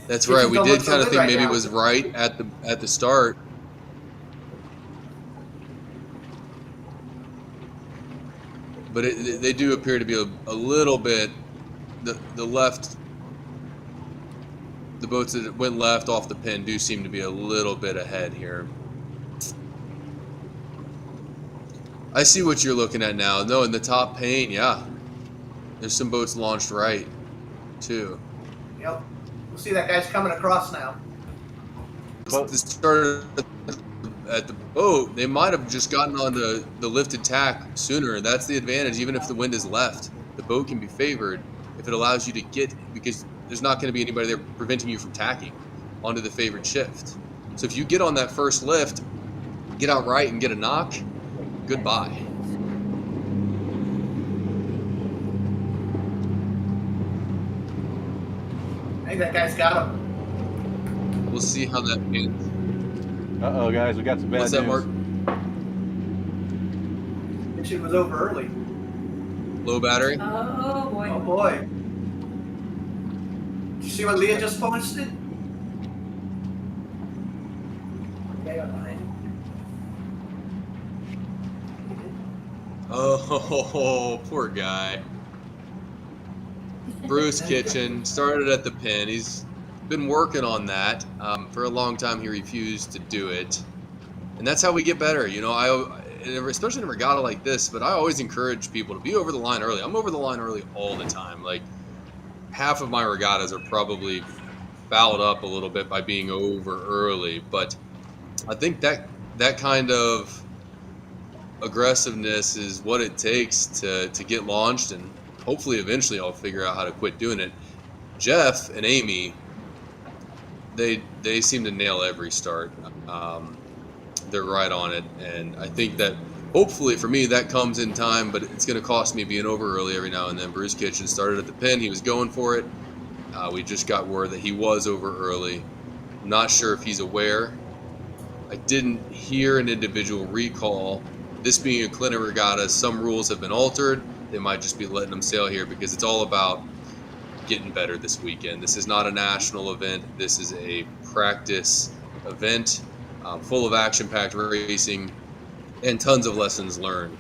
That's right. We did kind of think maybe it was right at the start. But they do appear to be a little bit the left. The boats that went left off the pin do seem to be a little bit ahead here. I see what you're looking at now. No, in the top pane, yeah. There's some boats launched right, too. Yep. We'll see that guy's coming across now. The started at the boat, they might have just gotten on the lifted tack sooner. That's the advantage. Even if the wind is left, the boat can be favored if it allows you to get, because there's not going to be anybody there preventing you from tacking onto the favored shift. So if you get on that first lift, get out right and get a knock, goodbye. I think that guy's got him. We'll see how that ends. Uh-oh, guys, we got some bad What's news. that, Mark? Mission was over early. Low battery? Oh, boy. Oh, boy. Did you see what Leah just posted? Oh, poor guy. Bruce Kitchen started at the pin. He's been working on that for a long time. He refused to do it, and that's how we get better. You know, especially in a regatta like this. But I always encourage people to be over the line early. I'm over the line early all the time. Like half of my regattas are probably fouled up a little bit by being over early. But I think that kind of aggressiveness is what it takes to get launched, and hopefully eventually I'll figure out how to quit doing it. Jeff and Amy, they seem to nail every start. They're right on it, and I think that hopefully for me that comes in time, but it's going to cost me being over early every now and then. Bruce Kitchen started at the pin. He was going for it. We just got word that he was over early. I'm not sure if he's aware. I didn't hear an individual recall. This being a Clingatta regatta, some rules have been altered. They might just be letting them sail here because it's all about getting better this weekend. This is not a national event. This is a practice event full of action-packed racing and tons of lessons learned.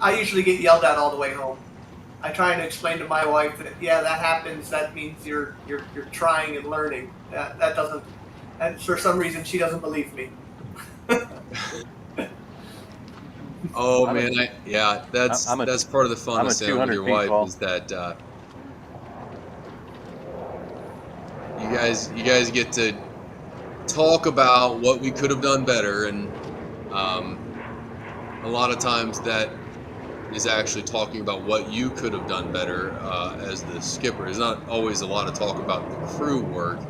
I usually get yelled at all the way home. I try and explain to my wife that, yeah, that happens. That means you're trying and learning. That doesn't, and for some reason she doesn't believe me. Oh man, that's part of the fun of sailing with your wife is that you guys get to talk about what we could have done better, and a lot of times that is actually talking about what you could have done better as the skipper. There's not always a lot of talk about the crew work.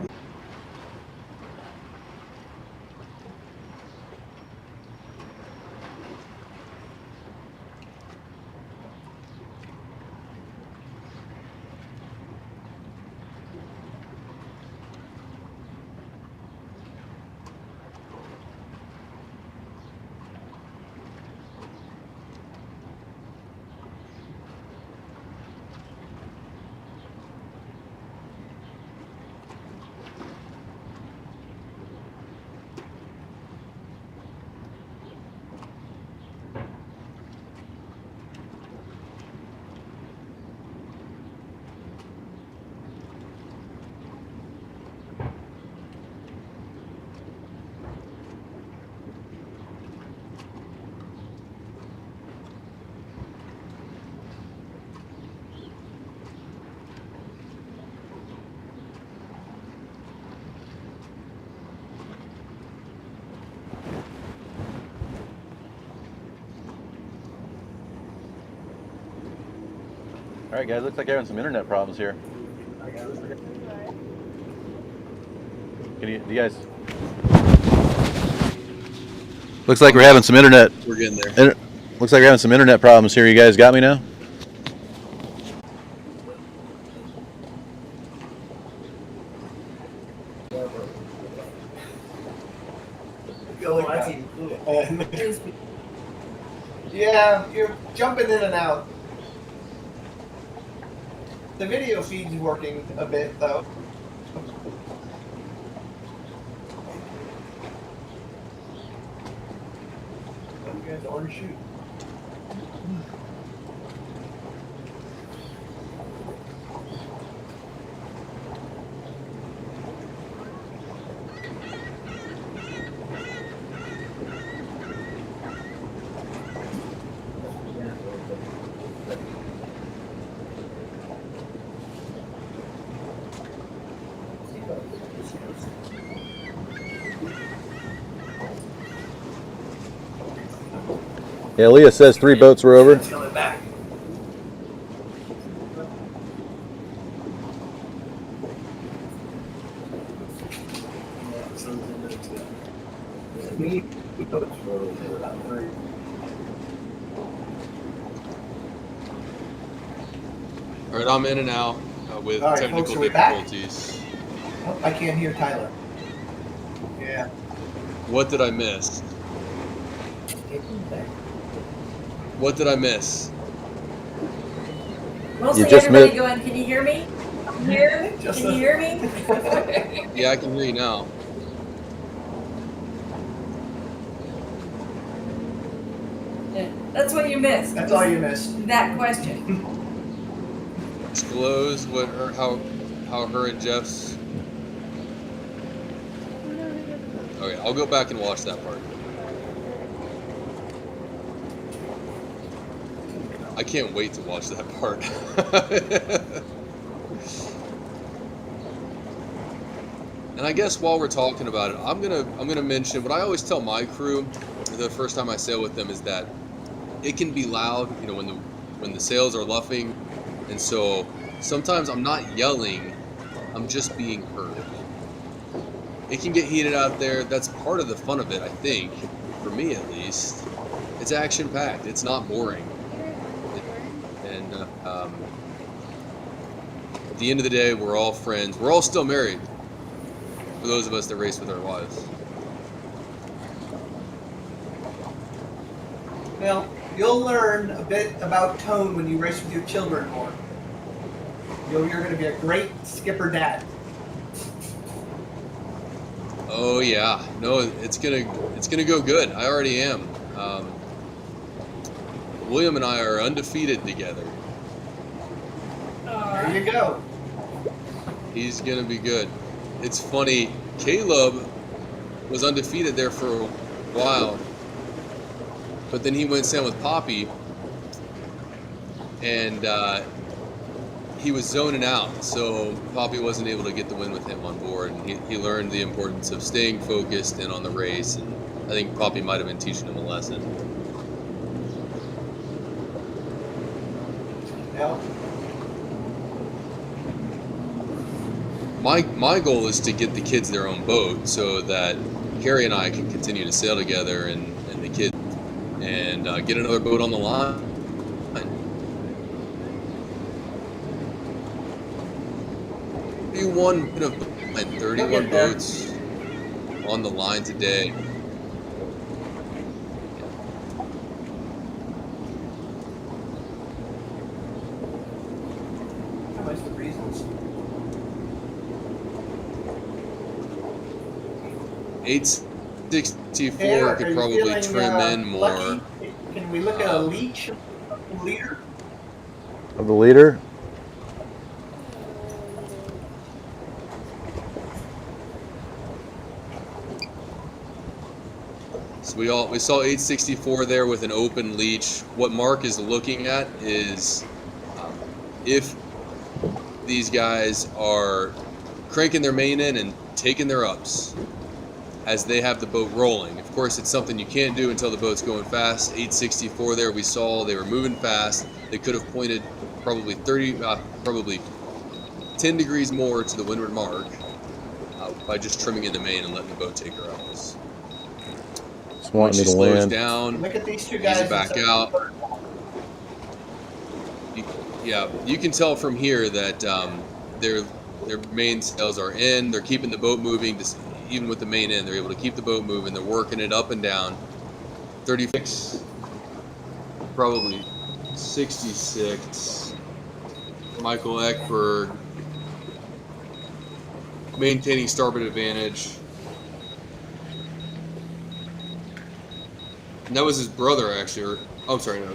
All right, guys. Looks like you're having some internet problems here. Do you guys? Looks like we're having some internet. We're getting there. Looks like we're having some internet problems here. You guys got me now? Yeah, you're jumping in and out. The video feed's working a bit though. You guys already shoot. Yeah, Leah says 3 boats were over. All right, I'm in and out with All right, technical folks, are we back? difficulties. Oh, I can't hear Tyler. Yeah. What did I miss? What did I miss? Mostly You just everybody missed- going, can you hear me? I'm here. Can you hear me? Yeah, I can hear you now. Yeah, that's what you missed. That's all you missed. That question. Disclose what or how her and Jeff's. Okay, I'll go back and watch that part. I can't wait to watch that part. And I guess while we're talking about it, I'm gonna mention what I always tell my crew the first time I sail with them is that it can be loud, you know, when the sails are luffing, and so sometimes I'm not yelling, I'm just being heard. It can get heated out there. That's part of the fun of it, I think, for me at least. It's action-packed. It's not boring. And at the end of the day, we're all friends. We're all still married, for those of us that race with our wives. Well, you'll learn a bit about tone when you race with your children more. You're going to be a great skipper dad. Oh yeah, no, it's gonna go good. I already am. William and I are undefeated together. There you go. He's gonna be good. It's funny, Caleb was undefeated there for a while, but then he went sailing with Poppy, and he was zoning out, so Poppy wasn't able to get the win with him on board, and he learned the importance of staying focused and on the race, and I think Poppy might have been teaching him a lesson. Yeah. My goal is to get the kids their own boat so that Carrie and I can continue to sail together and the kids and get another boat on the line. 31 boats on the line today. How much the reasons? 864 could probably trim in more. Lucky? Can we look at a leader? Of the leader? So we saw 864 there with an open leech. What Mark is looking at is if these guys are cranking their main in and taking their ups as they have the boat rolling. Of course, it's something you can't do until the boat's going fast. 864 there, we saw they were moving fast. They could have pointed probably 10 degrees more to the windward mark by just trimming in the main and letting the boat take her out. Just When wanting she me to slows land. down, Look at these two ease guys. it back out. Yeah, you can tell from here that their main sails are in. They're keeping the boat moving, even with the main in. They're able to keep the boat moving. They're working it up and down. 36, probably 66. Michael Eckberg maintaining starboard advantage. And that was his brother, actually. Oh, I'm sorry, no.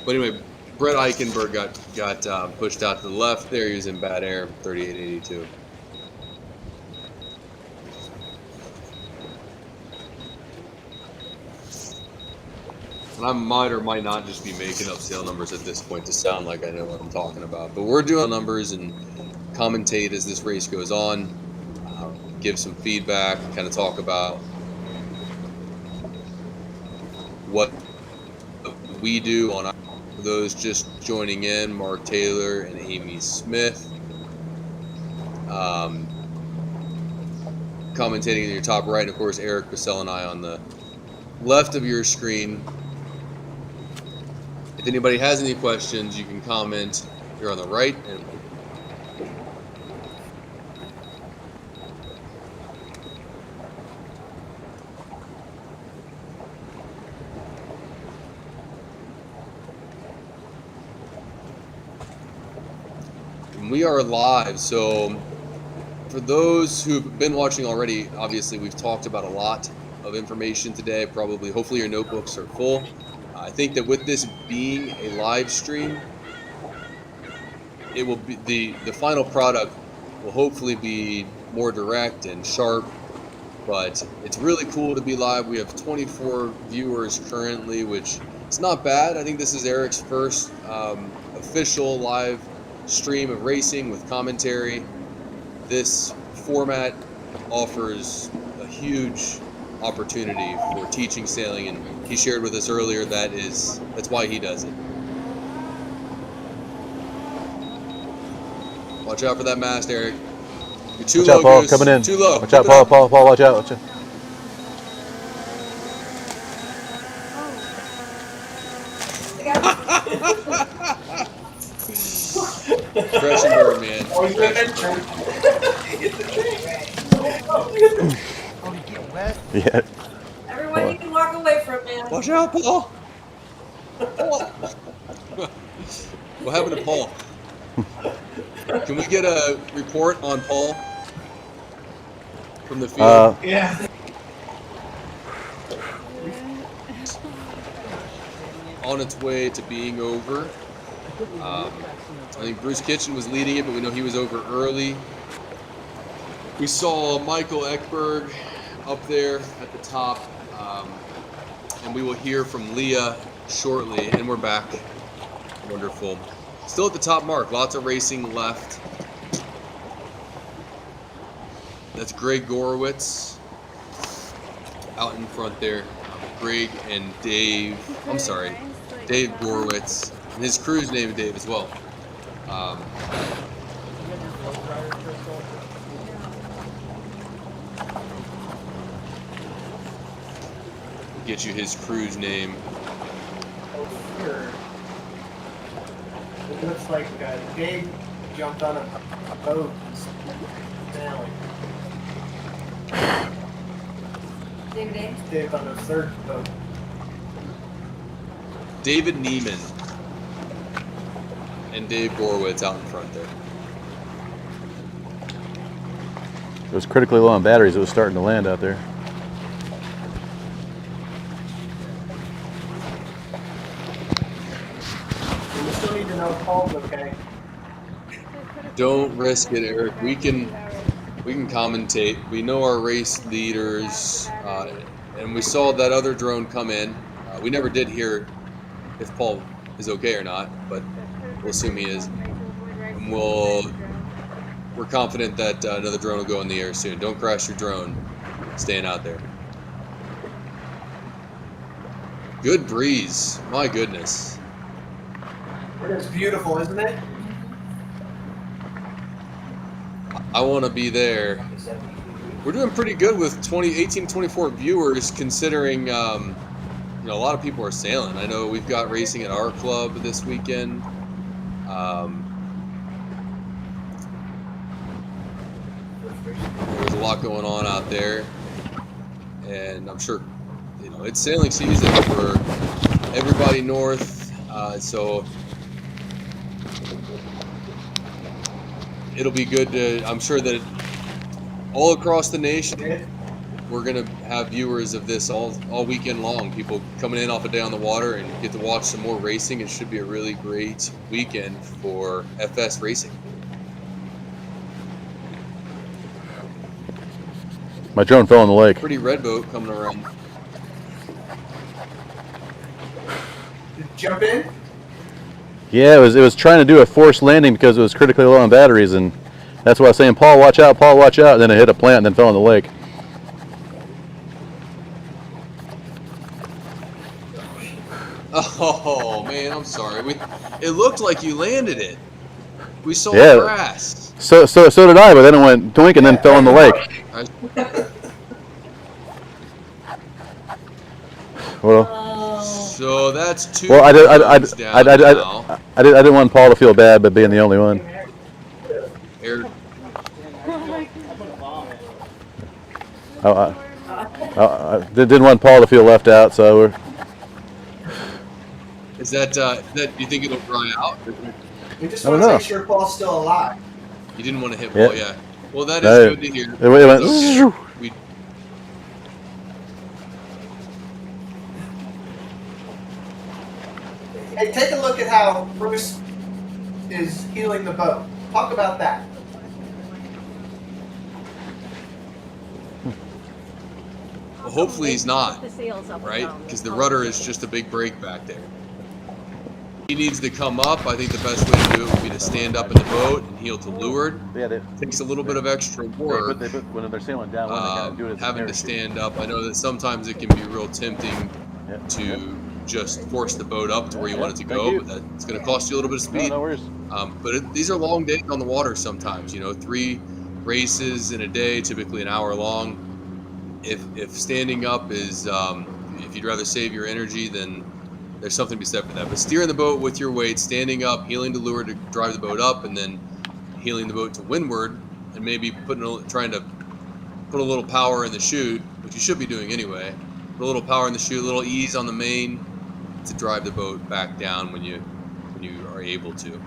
But anyway, Brett Eichenberg got pushed out to the left there. He was in bad air, 3882. And I might or might not just be making up sail numbers at this point to sound like I know what I'm talking about. But we're doing numbers and commentate as this race goes on, give some feedback, kind of talk about what we do on those just joining in, Mark Taylor and Amy Smith. Commentating in your top right, and of course Eric Bissell and I on the left of your screen. If anybody has any questions, you can comment here on the right. And we are live, so for those who've been watching already, obviously we've talked about a lot of information today. Probably, hopefully your notebooks are full. I think that with this being a live stream, it will be the final product will hopefully be more direct and sharp, but it's really cool to be live. We have 24 viewers currently, which is not bad. I think this is Eric's first official live stream of racing with commentary. This format offers a huge opportunity for teaching sailing, and he shared with us earlier that's why he does it. Watch out for that mast, Eric. You're too Watch low, out, Paul, Goose. coming in. Too low. Watch out, Paul, Paul, watch out. Watch out. Crash and burn, man. Oh, he's Crash in and burn. Oh, you get wet? Yeah. Everyone, you can walk away from man. Watch out, Paul. Paul. What happened to Paul? Can we get a report on Paul from the field? Yeah. On its way to being over. I think Bruce Kitchen was leading it, but we know he was over early. We saw Michael Eckberg up there at the top, and we will hear from Leah shortly, and we're back. Wonderful. Still at the top mark, lots of racing left. That's Greg Gorowitz out in front there. Greg and Dave, I'm sorry, Dave Gorowitz, and his crew's name is Dave as well. Get you his crew's name. Here. It looks like Dave jumped on a boat sailing. Dave on a third boat. David Neiman and Dave Gorowitz out in front there. It was critically low on batteries. It was starting to land out there. We still need to know if Paul's okay. Don't risk it, Eric. We can commentate. We know our race leaders, and we saw that other drone come in. We never did hear if Paul is okay or not, but we'll assume he is. And we're confident that another drone will go in the air soon. Don't crash your drone staying out there. Good breeze. My goodness. It's beautiful, isn't it? I want to be there. We're doing pretty good with 18 to 24 viewers, considering you know, a lot of people are sailing. I know we've got racing at our club this weekend. There's a lot going on out there, and I'm sure, you know, it's sailing season for everybody north, so it'll be good to, I'm sure that all across the nation, we're going to have viewers of this all weekend long. People coming in off a day on the water and get to watch some more racing. It should be a really great weekend for FS racing. My drone fell in the lake. Pretty red boat coming around. Jump in. Yeah, it was trying to do a forced landing because it was critically low on batteries, and that's why I was saying, Paul, watch out, Paul, watch out. And then it hit a plant and then fell in the lake. Oh man, I'm sorry. It looked like you landed it. We saw Yeah. the grass. So did I, but then it went doink and then fell in the lake. Well, So that's two. well, I didn't want Paul to feel bad, but being the only one. I didn't want Paul to feel left out, so we're. Is that you think it'll dry out? We just I want don't to know. make sure Paul's still alive. You didn't want to hit Yeah. Paul, yeah. Well, that is No, good to hear. it went So, zzz. we Hey, take a look at how Bruce is healing the boat. Talk about that. well, hopefully he's not, right? Because the rudder is just a big break back there. He needs to come up. I think the best way to do it would be to stand up in the boat and heel to leeward. Yeah, Takes a little bit of extra work. When they're sailing down, they kind of do it as a having to parachute. stand up. I know that sometimes it can be real tempting to just force the boat up to where you want it to Thank go, you. but that's going to cost you a little bit of speed. No worries. But these are long days on the water sometimes. You know, 3 races in a day, typically an hour long. If standing up is, if you'd rather save your energy, then there's something to be said for that. But steering the boat with your weight, standing up, heeling to lure to drive the boat up, and then heeling the boat to windward, and maybe trying to put a little power in the chute, which you should be doing anyway. Put a little power in the chute, a little ease on the main to drive the boat back down when you are able to.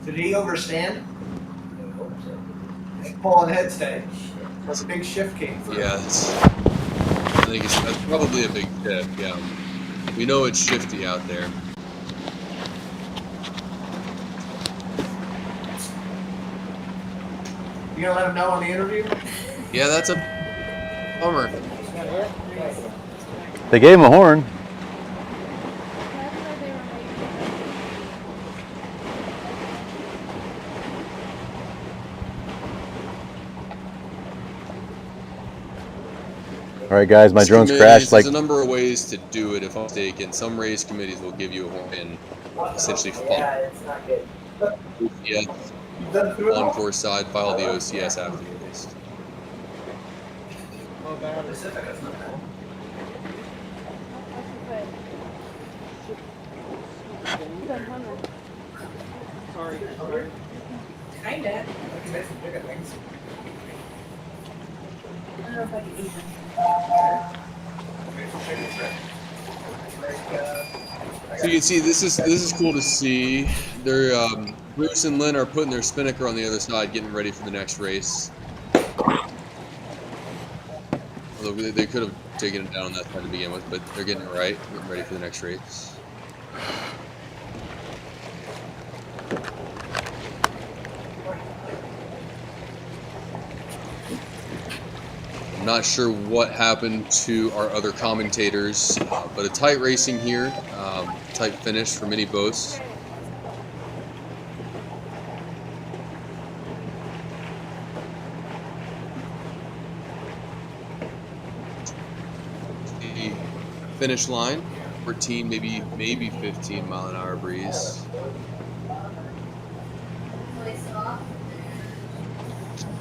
Did he overstand? Paul and headstay. That's a big shift came through. Yeah, I think that's probably a big tip. Yeah, we know it's shifty out there. You gonna let him know on the interview? Yeah, that's a bummer. They gave him a horn. All right, guys, my drone's crashed. There's a number of ways to do it. If I'm mistaken, some race committees will give you a horn and essentially file OCS on course side, file the OCS after the race. Kinda. I don't know if I can eat them. So you can see this is cool to see. They're Bruce and Lynn are putting their spinnaker on the other side, getting ready for the next race. Although they could have taken it down on that side to begin with, but they're getting it right, getting ready for the next race. I'm not sure what happened to our other commentators, but a tight racing here, tight finish for many boats. The finish line. 14, maybe 15 mile an hour breeze.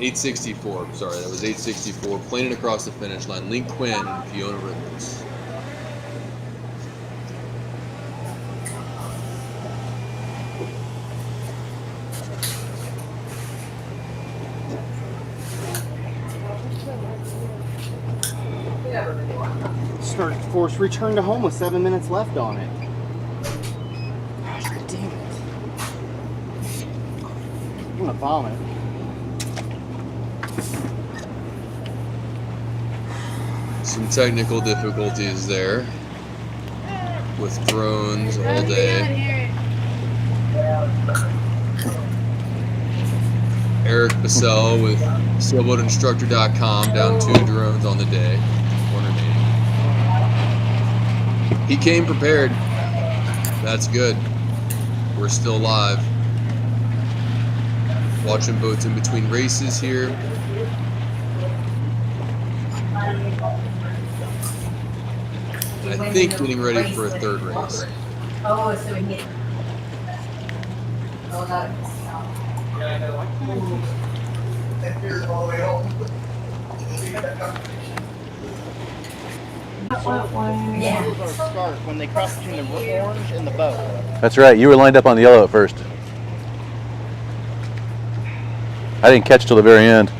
864. Sorry, that was 864. Planing across the finish line. Link Quinn and Fiona Rivers. Start force return to home with 7 minutes left on it. Gosh, damn it. I'm gonna vomit. Some technical difficulties there with drones all day. Eric Bassell with sailboatinstructor.com down 2 drones on the day. One remaining. He came prepared. That's good. We're still live. Watching boats in between races here. I think getting ready for a 3rd race. Oh, so we get. Oh, that. Yeah. Start when they cross between the orange and the boat. That's right. You were lined up on the yellow at first. I didn't catch till the very end.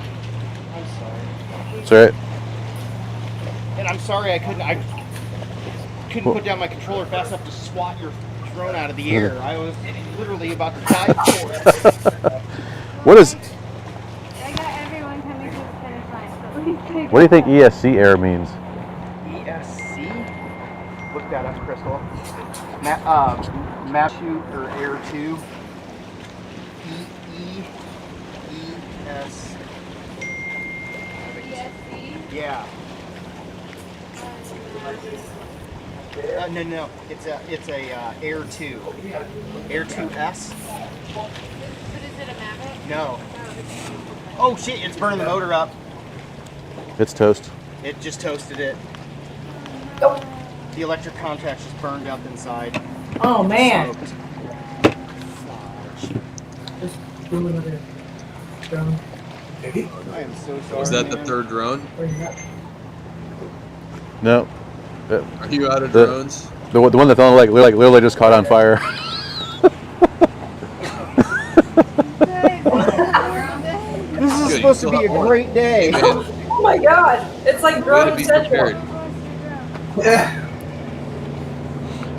I'm sorry. That's all right. And I'm sorry I couldn't put down my controller fast enough to swat your drone out of the air. I was literally about to die for it. What is? I got everyone coming to the finish line. So at least they What do you think ESC air means? ESC? Look that up, Crystal. Map shoot or air 2. ES. ESC? Yeah. No. It's a Air 2. Air 2S. But is it a Maverick? No. Oh shit! It's burning the motor up. It's toast. It just toasted it. The electric contacts just burned up inside. Oh man. Smoked. I am so sorry. Was that the man. 3rd drone? No. Are you out of drones? The one that fell like literally just caught on fire. This is supposed to be a great day. Oh my god. It's like drone central.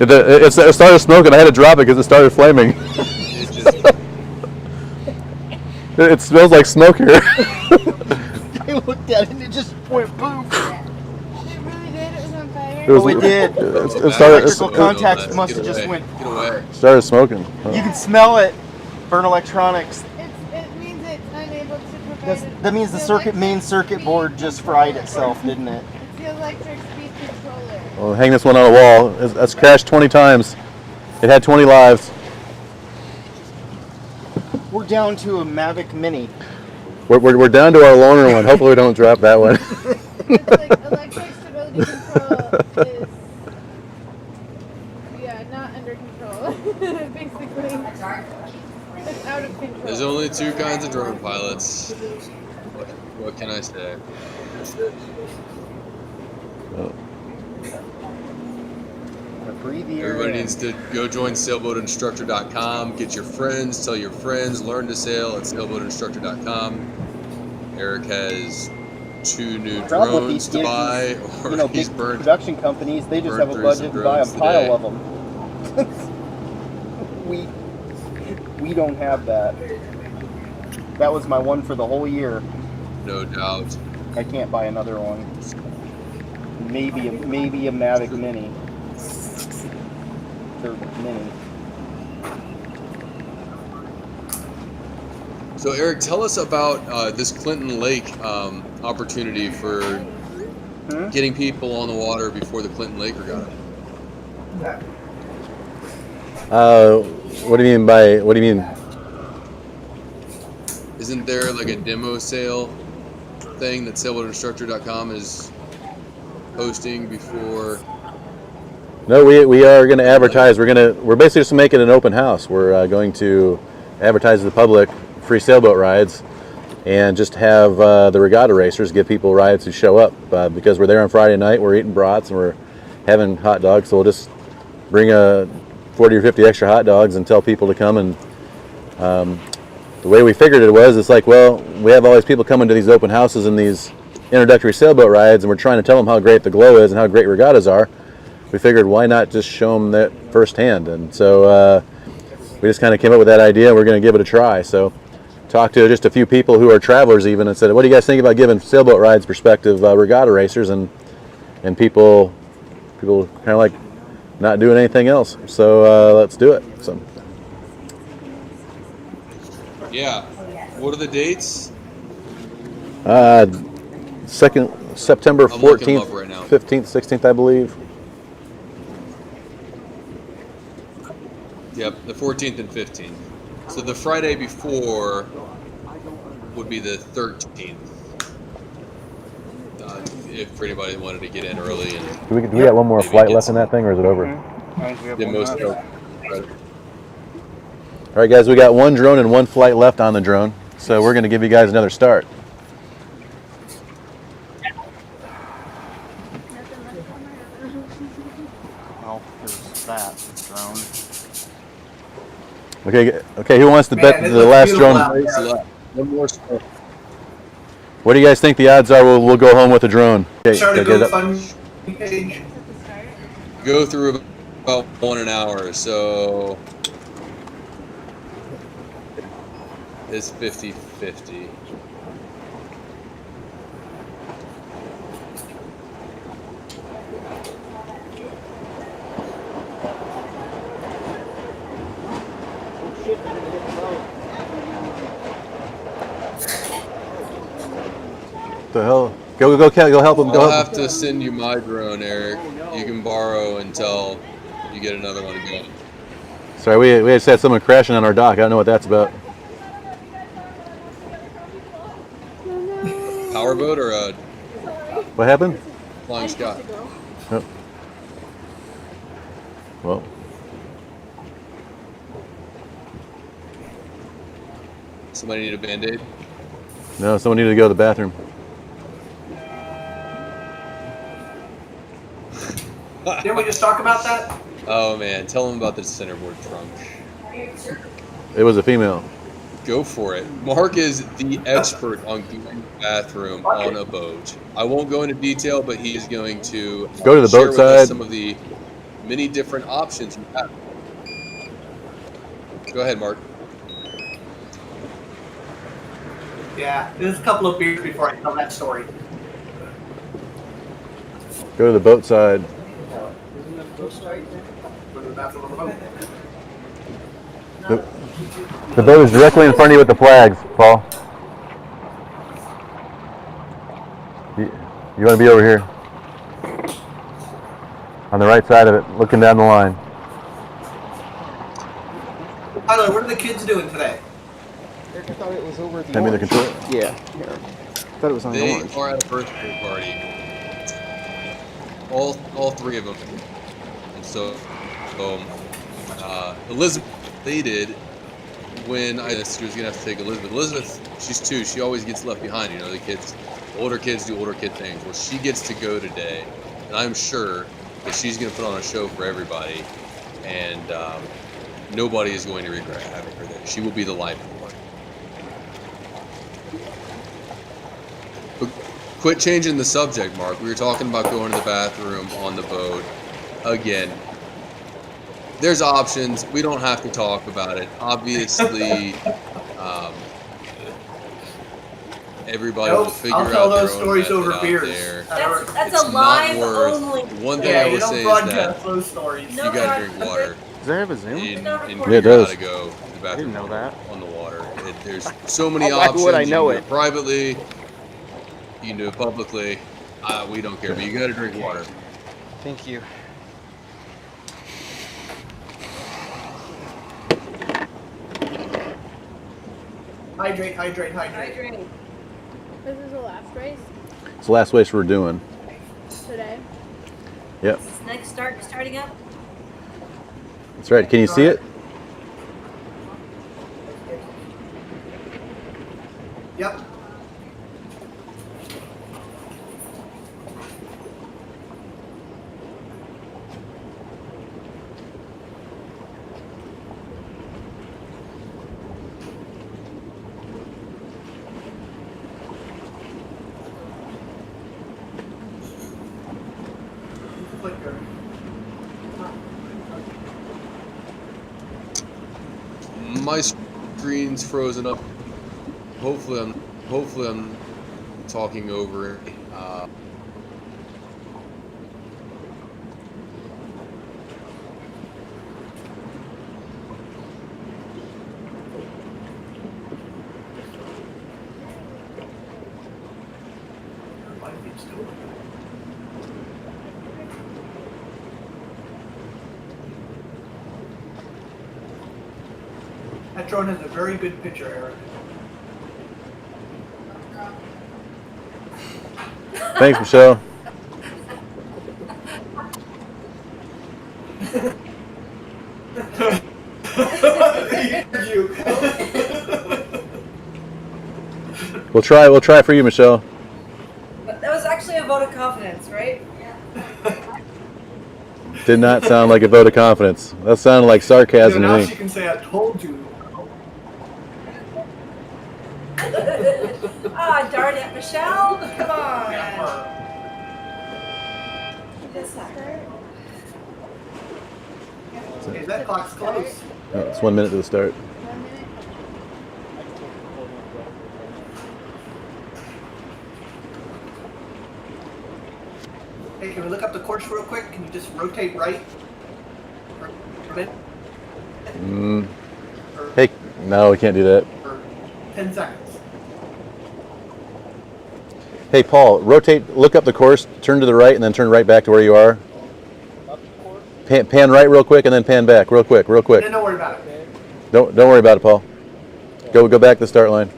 It started smoking. I had to drop it because it started flaming. It smells like smoke here. I looked at it and it just went boom. It was, it did. It started. Electrical contacts must have just went. Get away. Started smoking. You can smell it. Burn electronics. It means it's unable to provide. That means the main circuit board just fried itself, didn't it? It's the electric speed controller. Well, hang this one on a wall. That's crashed 20 times. It had 20 lives. We're down to a Mavic Mini. We're down to our loaner one. Hopefully we don't drop that one. It's like electric stability control is, yeah, not under control. Basically, it's out of control. There's only 2 kinds of drone pilots. What can I say? Everybody needs to go join sailboatinstructor.com. Get your friends, tell your friends, learn to sail at sailboatinstructor.com. Eric has 2 new drones to buy, or he's big burned production companies. They just have a budget to buy a pile of them. we don't have that. That was my one for the whole year. No doubt. I can't buy another one. Maybe a Mavic Mini. Or Mini. So Eric, tell us about this Clinton Lake opportunity for getting people on the water before the Clinton Lake regatta. What do you mean by? What do you mean? Isn't there like a demo sail thing that sailboatinstructor.com is hosting before No, we are going to advertise. We're basically just making an open house. We're going to advertise to the public free sailboat rides, and just have the regatta racers give people rides who show up. Because we're there on Friday night, we're eating brats and we're having hot dogs. So we'll just bring 40 or 50 extra hot dogs and tell people to come. And the way we figured it was, it's like, well, we have all these people coming to these open houses and these introductory sailboat rides, and we're trying to tell them how great the glow is and how great regattas are. We figured, why not just show them that firsthand? And so we just kind of came up with that idea. We're going to give it a try. So talked to just a few people who are travelers even, and said, what do you guys think about giving sailboat rides prospective regatta racers? And people kind of like not doing anything else. So let's do it. So. Yeah. What are the dates? September I'm looking them 14th, up right now. 15th, 16th, I believe. Yep, the 14th and 15th. So the Friday before would be the 13th. If for anybody wanted to get in early and Do we got one more flight left in that thing, or is it over? get most of it. All right, guys, we got one drone and one flight left on the drone, so we're going to give you guys another start. Well, there's that drone. Okay, who wants to bet the last drone? One more spot. What do you guys think the odds are we'll go home with a drone? Okay, Start a get it up. GoFundMe page. Go through about 1 hour, so it's 50-50. The hell? Go help him. I'll have to send you my drone, Eric. You can borrow until you get another one again. Sorry, we just had someone crashing on our dock. I don't know what that's about. Powerboat or a What happened? Flying Scot? Oh. Well. Somebody need a Band-Aid? No, someone needed to go to the bathroom. Didn't we just talk about that? Oh man, tell them about the centerboard trunk. It was a female. Go for it. Mark is the expert on going to the bathroom on a boat. I won't go into detail, but he is going to Go to the share boat with us side. some of the many different options you have. Go ahead, Mark. Yeah, there's a couple of beers before I tell that story. Go to the boat side. The boat is directly in front of you with the flags, Paul. You want to be over here. On the right side of it, looking down the line. Tyler, what are the kids doing today? Eric, I thought it was over the Hand me the orange. controller. Yeah, here. I thought it was on the They orange. are at a birthday party. All three of them. And so, Elizabeth stated when I said she was gonna have to take Elizabeth. Elizabeth, she's 2. She always gets left behind. You know, the older kids do older kid things. Well, she gets to go today, and I'm sure that she's gonna put on a show for everybody, and nobody is going to regret having her there. She will be the life of the party. But quit changing the subject, Mark. We were talking about going to the bathroom on the boat. Again, there's options. We don't have to talk about it. Obviously, everybody will figure I'll out tell their those own stories method over out beers. there. That's It's a not live worth- only. One thing Yeah, I you will don't say is broadcast that those stories. No, you gotta drink water. Does that have a zoom? And Yeah, it you does. gotta go to the bathroom I didn't know that. on the water. There's so many Oh, why options. would I You know can do it? privately. You can do it publicly. We don't care, but you gotta drink water. Thank you. Hydrate, hydrate, hydrate. Hydrate. This is the last race It's the last race we're doing. today. Yep. Is this next starting up? That's right. Can you see it? Yep. My screen's frozen up. Hopefully I'm talking over it. That drone has a very good picture, Eric. Thanks, Michelle. We'll try for you, Michelle. But that was actually a vote of confidence, right? Did not sound like a vote of confidence. That sounded like sarcasm Now to she me. can say, "I told you." Ah, darn it, Michelle! Come on. This sucker. Okay, that clock's close. Oh, it's 1 minute to the start. Hey, can we look up the course real quick? Can you just rotate right? Hey, no, we can't do that. For 10 seconds. Hey, Paul, rotate, look up the course, turn to the right, and then turn right back to where you are. Pan right real quick, and then pan back real quick. Don't worry about it. Don't worry about it, Paul. Go back to the start line.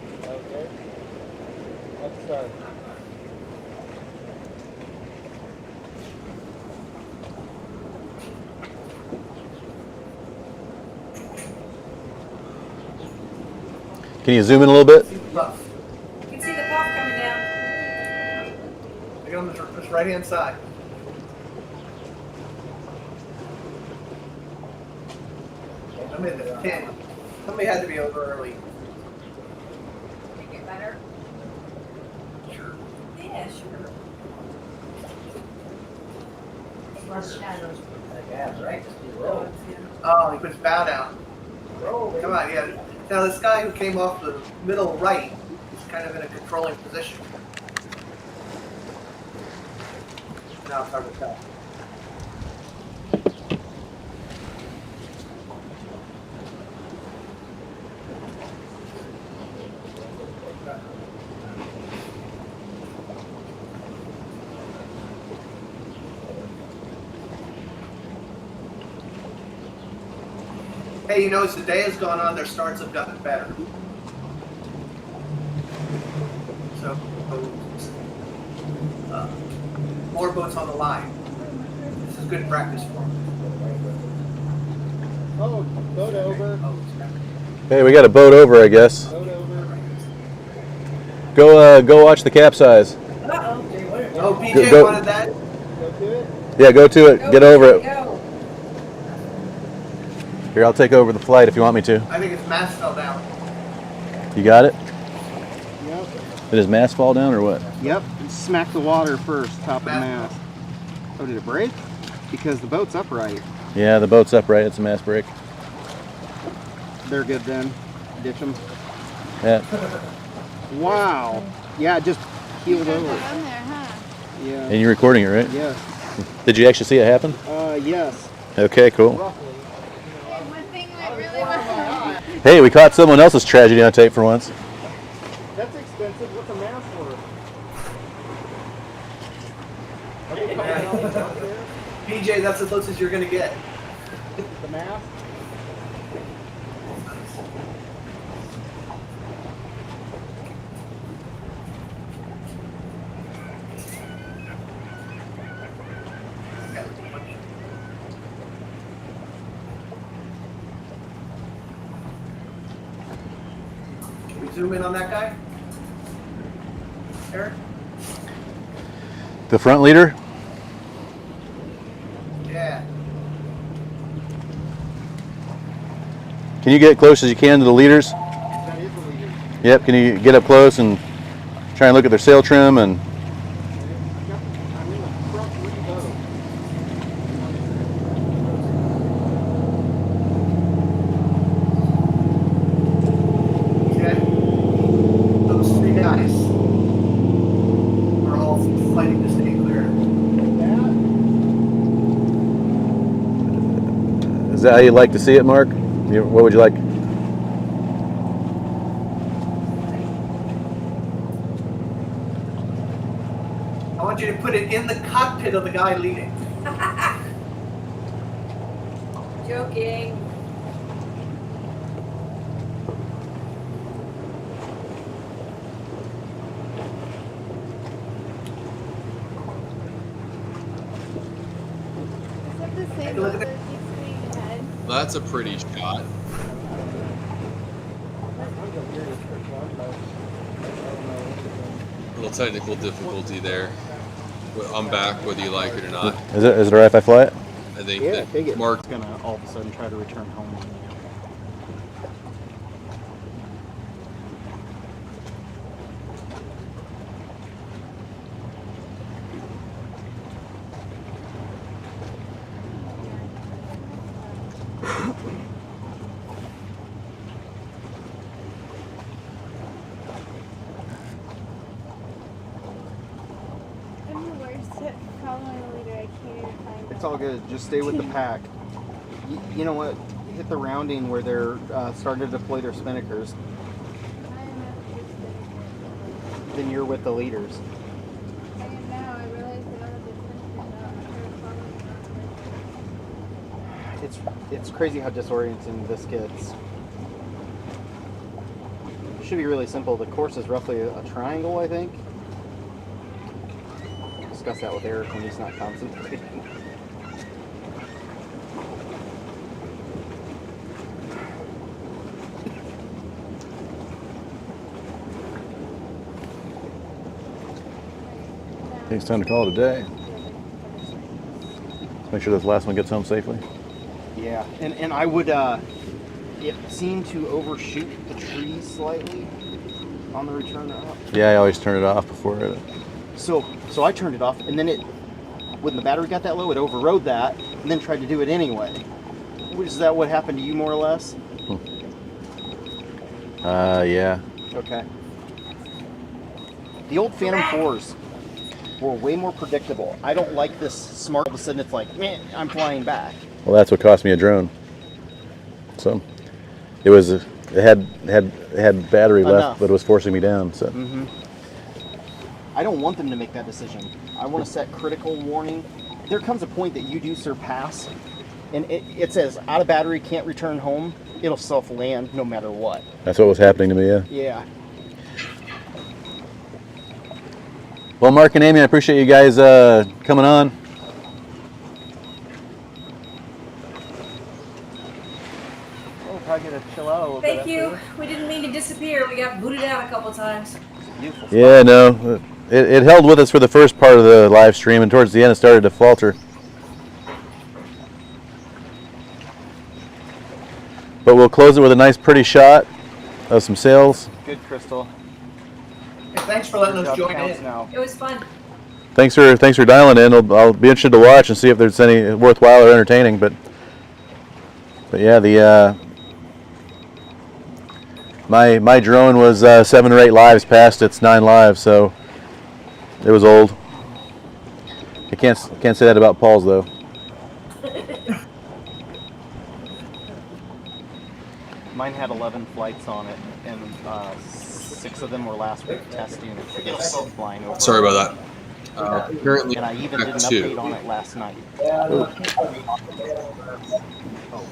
Can you zoom in a little bit? You can see the puff coming down. Look on this right-hand side. Somebody had to be over early. Make it better? Sure. Yeah, sure. Less shadows, right? Oh, he puts bow down. Come on, yeah. Now this guy who came off the middle right is kind of in a controlling position. Now it's hard to tell. Hey, you know, as the day has gone on, their starts have gotten better. So, more boats on the line. This is good practice for them. Oh, boat over. Hey, we got a boat over, I guess. Boat over. Go watch the capsize. Oh, PJ wanted that? Go to it. Yeah, go to it. Get over it. Go. Here, I'll take over the flight if you want me to. I think his mast fell down. You got it? Yep. Did his mast fall down or what? Yep. Smack the water first, top of the mast. Oh, did it break? Because the boat's upright. Yeah, the boat's upright. It's a mast break. They're good then. Ditch them. Yeah. Wow. Yeah, it just heeled over. Yeah. And you're recording it, right? Yes. Did you actually see it happen? Yes. Okay, cool. Roughly. Hey, we caught someone else's tragedy on tape for once. That's expensive. What's a mast for? PJ, that's the closest you're going to get. The mast? zoom in on that guy? Eric? The front leader? Yeah. Can you get close as you can to the leaders? That is the leader. Yep, can you get up close and try and look at their sail trim and Okay. Those three guys are all fighting to stay clear. is that how you'd like to see it, Mark? What would you like? I want you to put it in the cockpit of the guy leading. Joking. That's a pretty shot. A little technical difficulty there. I'm back whether you like it or not. Is it alright if I fly it? I think Yeah, take it. that Mark's gonna all of a sudden try to return home. It's all good. Just stay with the pack. You know what? Hit the rounding where they're starting to deploy their spinnakers. Then you're with the leaders. It's crazy how disorienting this gets. It should be really simple. The course is roughly a triangle, I think. Discuss that with Eric when he's not concentrating. I think it's time to call it a day. Let's make sure this last one gets home safely. Yeah, and I would, it seemed to overshoot the trees slightly on the return up. Yeah, I always turn it off before it. So I turned it off, and then when the battery got that low, it overrode that, and then tried to do it anyway. Is that what happened to you, more or less? Yeah. Okay. The old Phantom 4s were way more predictable. I don't like this smart. All of a sudden, it's like, man, I'm flying back. Well, that's what cost me a drone. So it was it had battery left, but it was forcing me down. So. Mm-hmm. I don't want them to make that decision. I want to set critical warning. There comes a point that you do surpass, and it says out of battery, can't return home. It'll self-land no matter what. That's what was happening to me. Yeah. Yeah. Well, Mark and Amy, I appreciate you guys coming on. We'll probably get to chill out a little Thank bit. you. We didn't mean to disappear. We got booted out a couple times. Yeah, no, it held with us for the first part of the live stream, and towards the end it started to falter. But we'll close it with a nice, pretty shot of some sails. Good, Crystal. Hey, thanks for letting us join in. Now. It was fun. Thanks for dialing in. I'll be interested to watch and see if there's any worthwhile or entertaining. But yeah, the my drone was 7 or 8 lives past its 9 lives, so it was old. I can't say that about Paul's though. Mine had 11 flights on it, and 6 of them were last week testing it to get flying over. Sorry about that. Currently, and I even did an 2. update on it last night. Oh,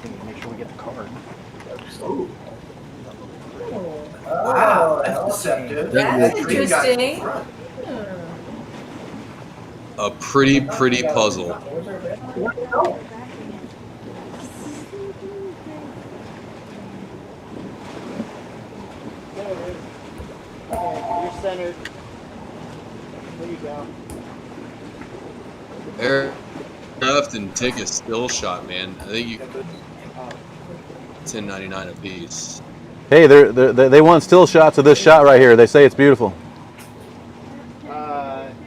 we need to make sure we get the card. Wow, that's deceptive. That's interesting. A pretty puzzle. Okay, you're centered. There you go. Eric, left and take a still shot, man. I think you. 10.99 a piece. Hey, they want still shots of this shot right here. They say it's beautiful.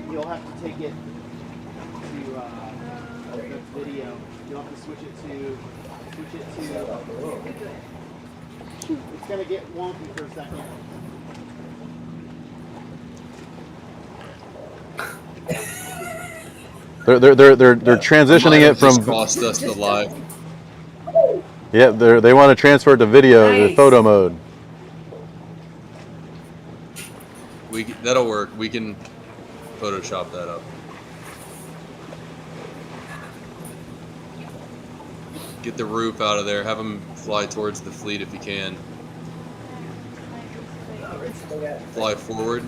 You'll have to take it to the video. You'll have to switch it to. It's gonna get wonky for a second. They're transitioning it from. Cost us the live. Yeah, they want to transfer it to video, Nice. the photo mode. That'll work. We can Photoshop that up. Get the roof out of there. Have them fly towards the fleet if you can. Fly forward.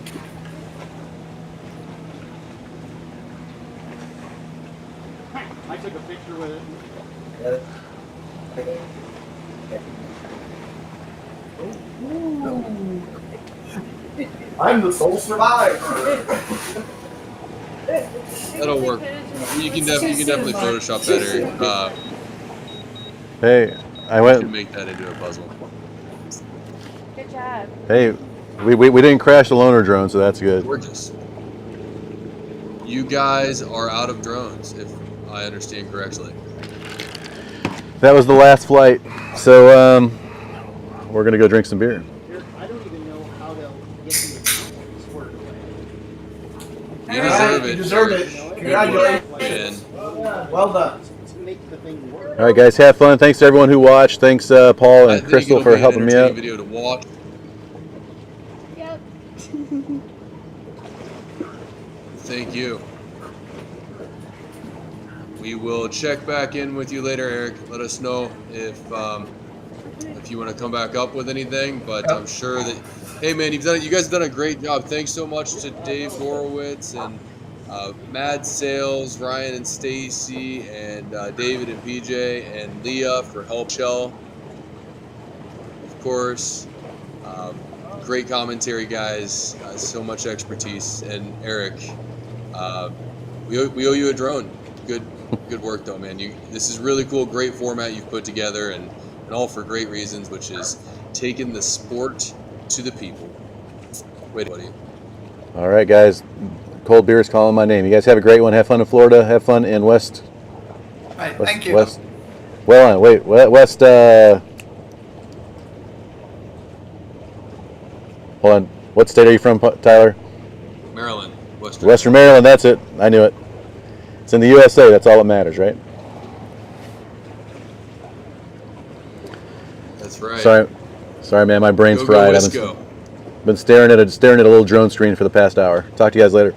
I took a picture with it. I'm the sole survivor. That'll work. You can definitely Photoshop better. Hey, I You went. can make that into a puzzle. Good job. Hey, we didn't crash the loaner drone, so that's good. Gorgeous. You guys are out of drones, if I understand correctly. That was the last flight, so we're gonna go drink some beer. I don't even know how they'll get you to squirt away. You deserve it. You deserve it. Congratulations. Well done. To make the thing work. All right, guys, have fun. Thanks to everyone who watched. Thanks, Paul I and think Crystal, it'll for be an helping me entertaining out. video to watch. Yep. Thank you. We will check back in with you later, Eric. Let us know if you want to come back up with anything. But I'm sure that, hey man, you guys have done a great job. Thanks so much to Dave Borowitz and Mad Sales, Ryan and Stacy, and David and PJ and Leah for help. Shell, of course. Great commentary, guys. So much expertise. And Eric, we owe you a drone. Good work though, man. This is really cool, great format you've put together, and all for great reasons, which is taking the sport to the people. Wait, buddy. All right, guys. Cold beer is calling my name. You guys have a great one. Have fun in Florida. Have fun in West. Right, thank you. West. Well, wait. West. Hold on. What state are you from, Tyler? Maryland. Western Maryland. That's it. I knew it. It's in the USA. That's all that matters, right? That's right. Sorry, man. My brain's Go, fried. Wisco. I've been staring at a little drone screen for the past hour. Talk to you guys later.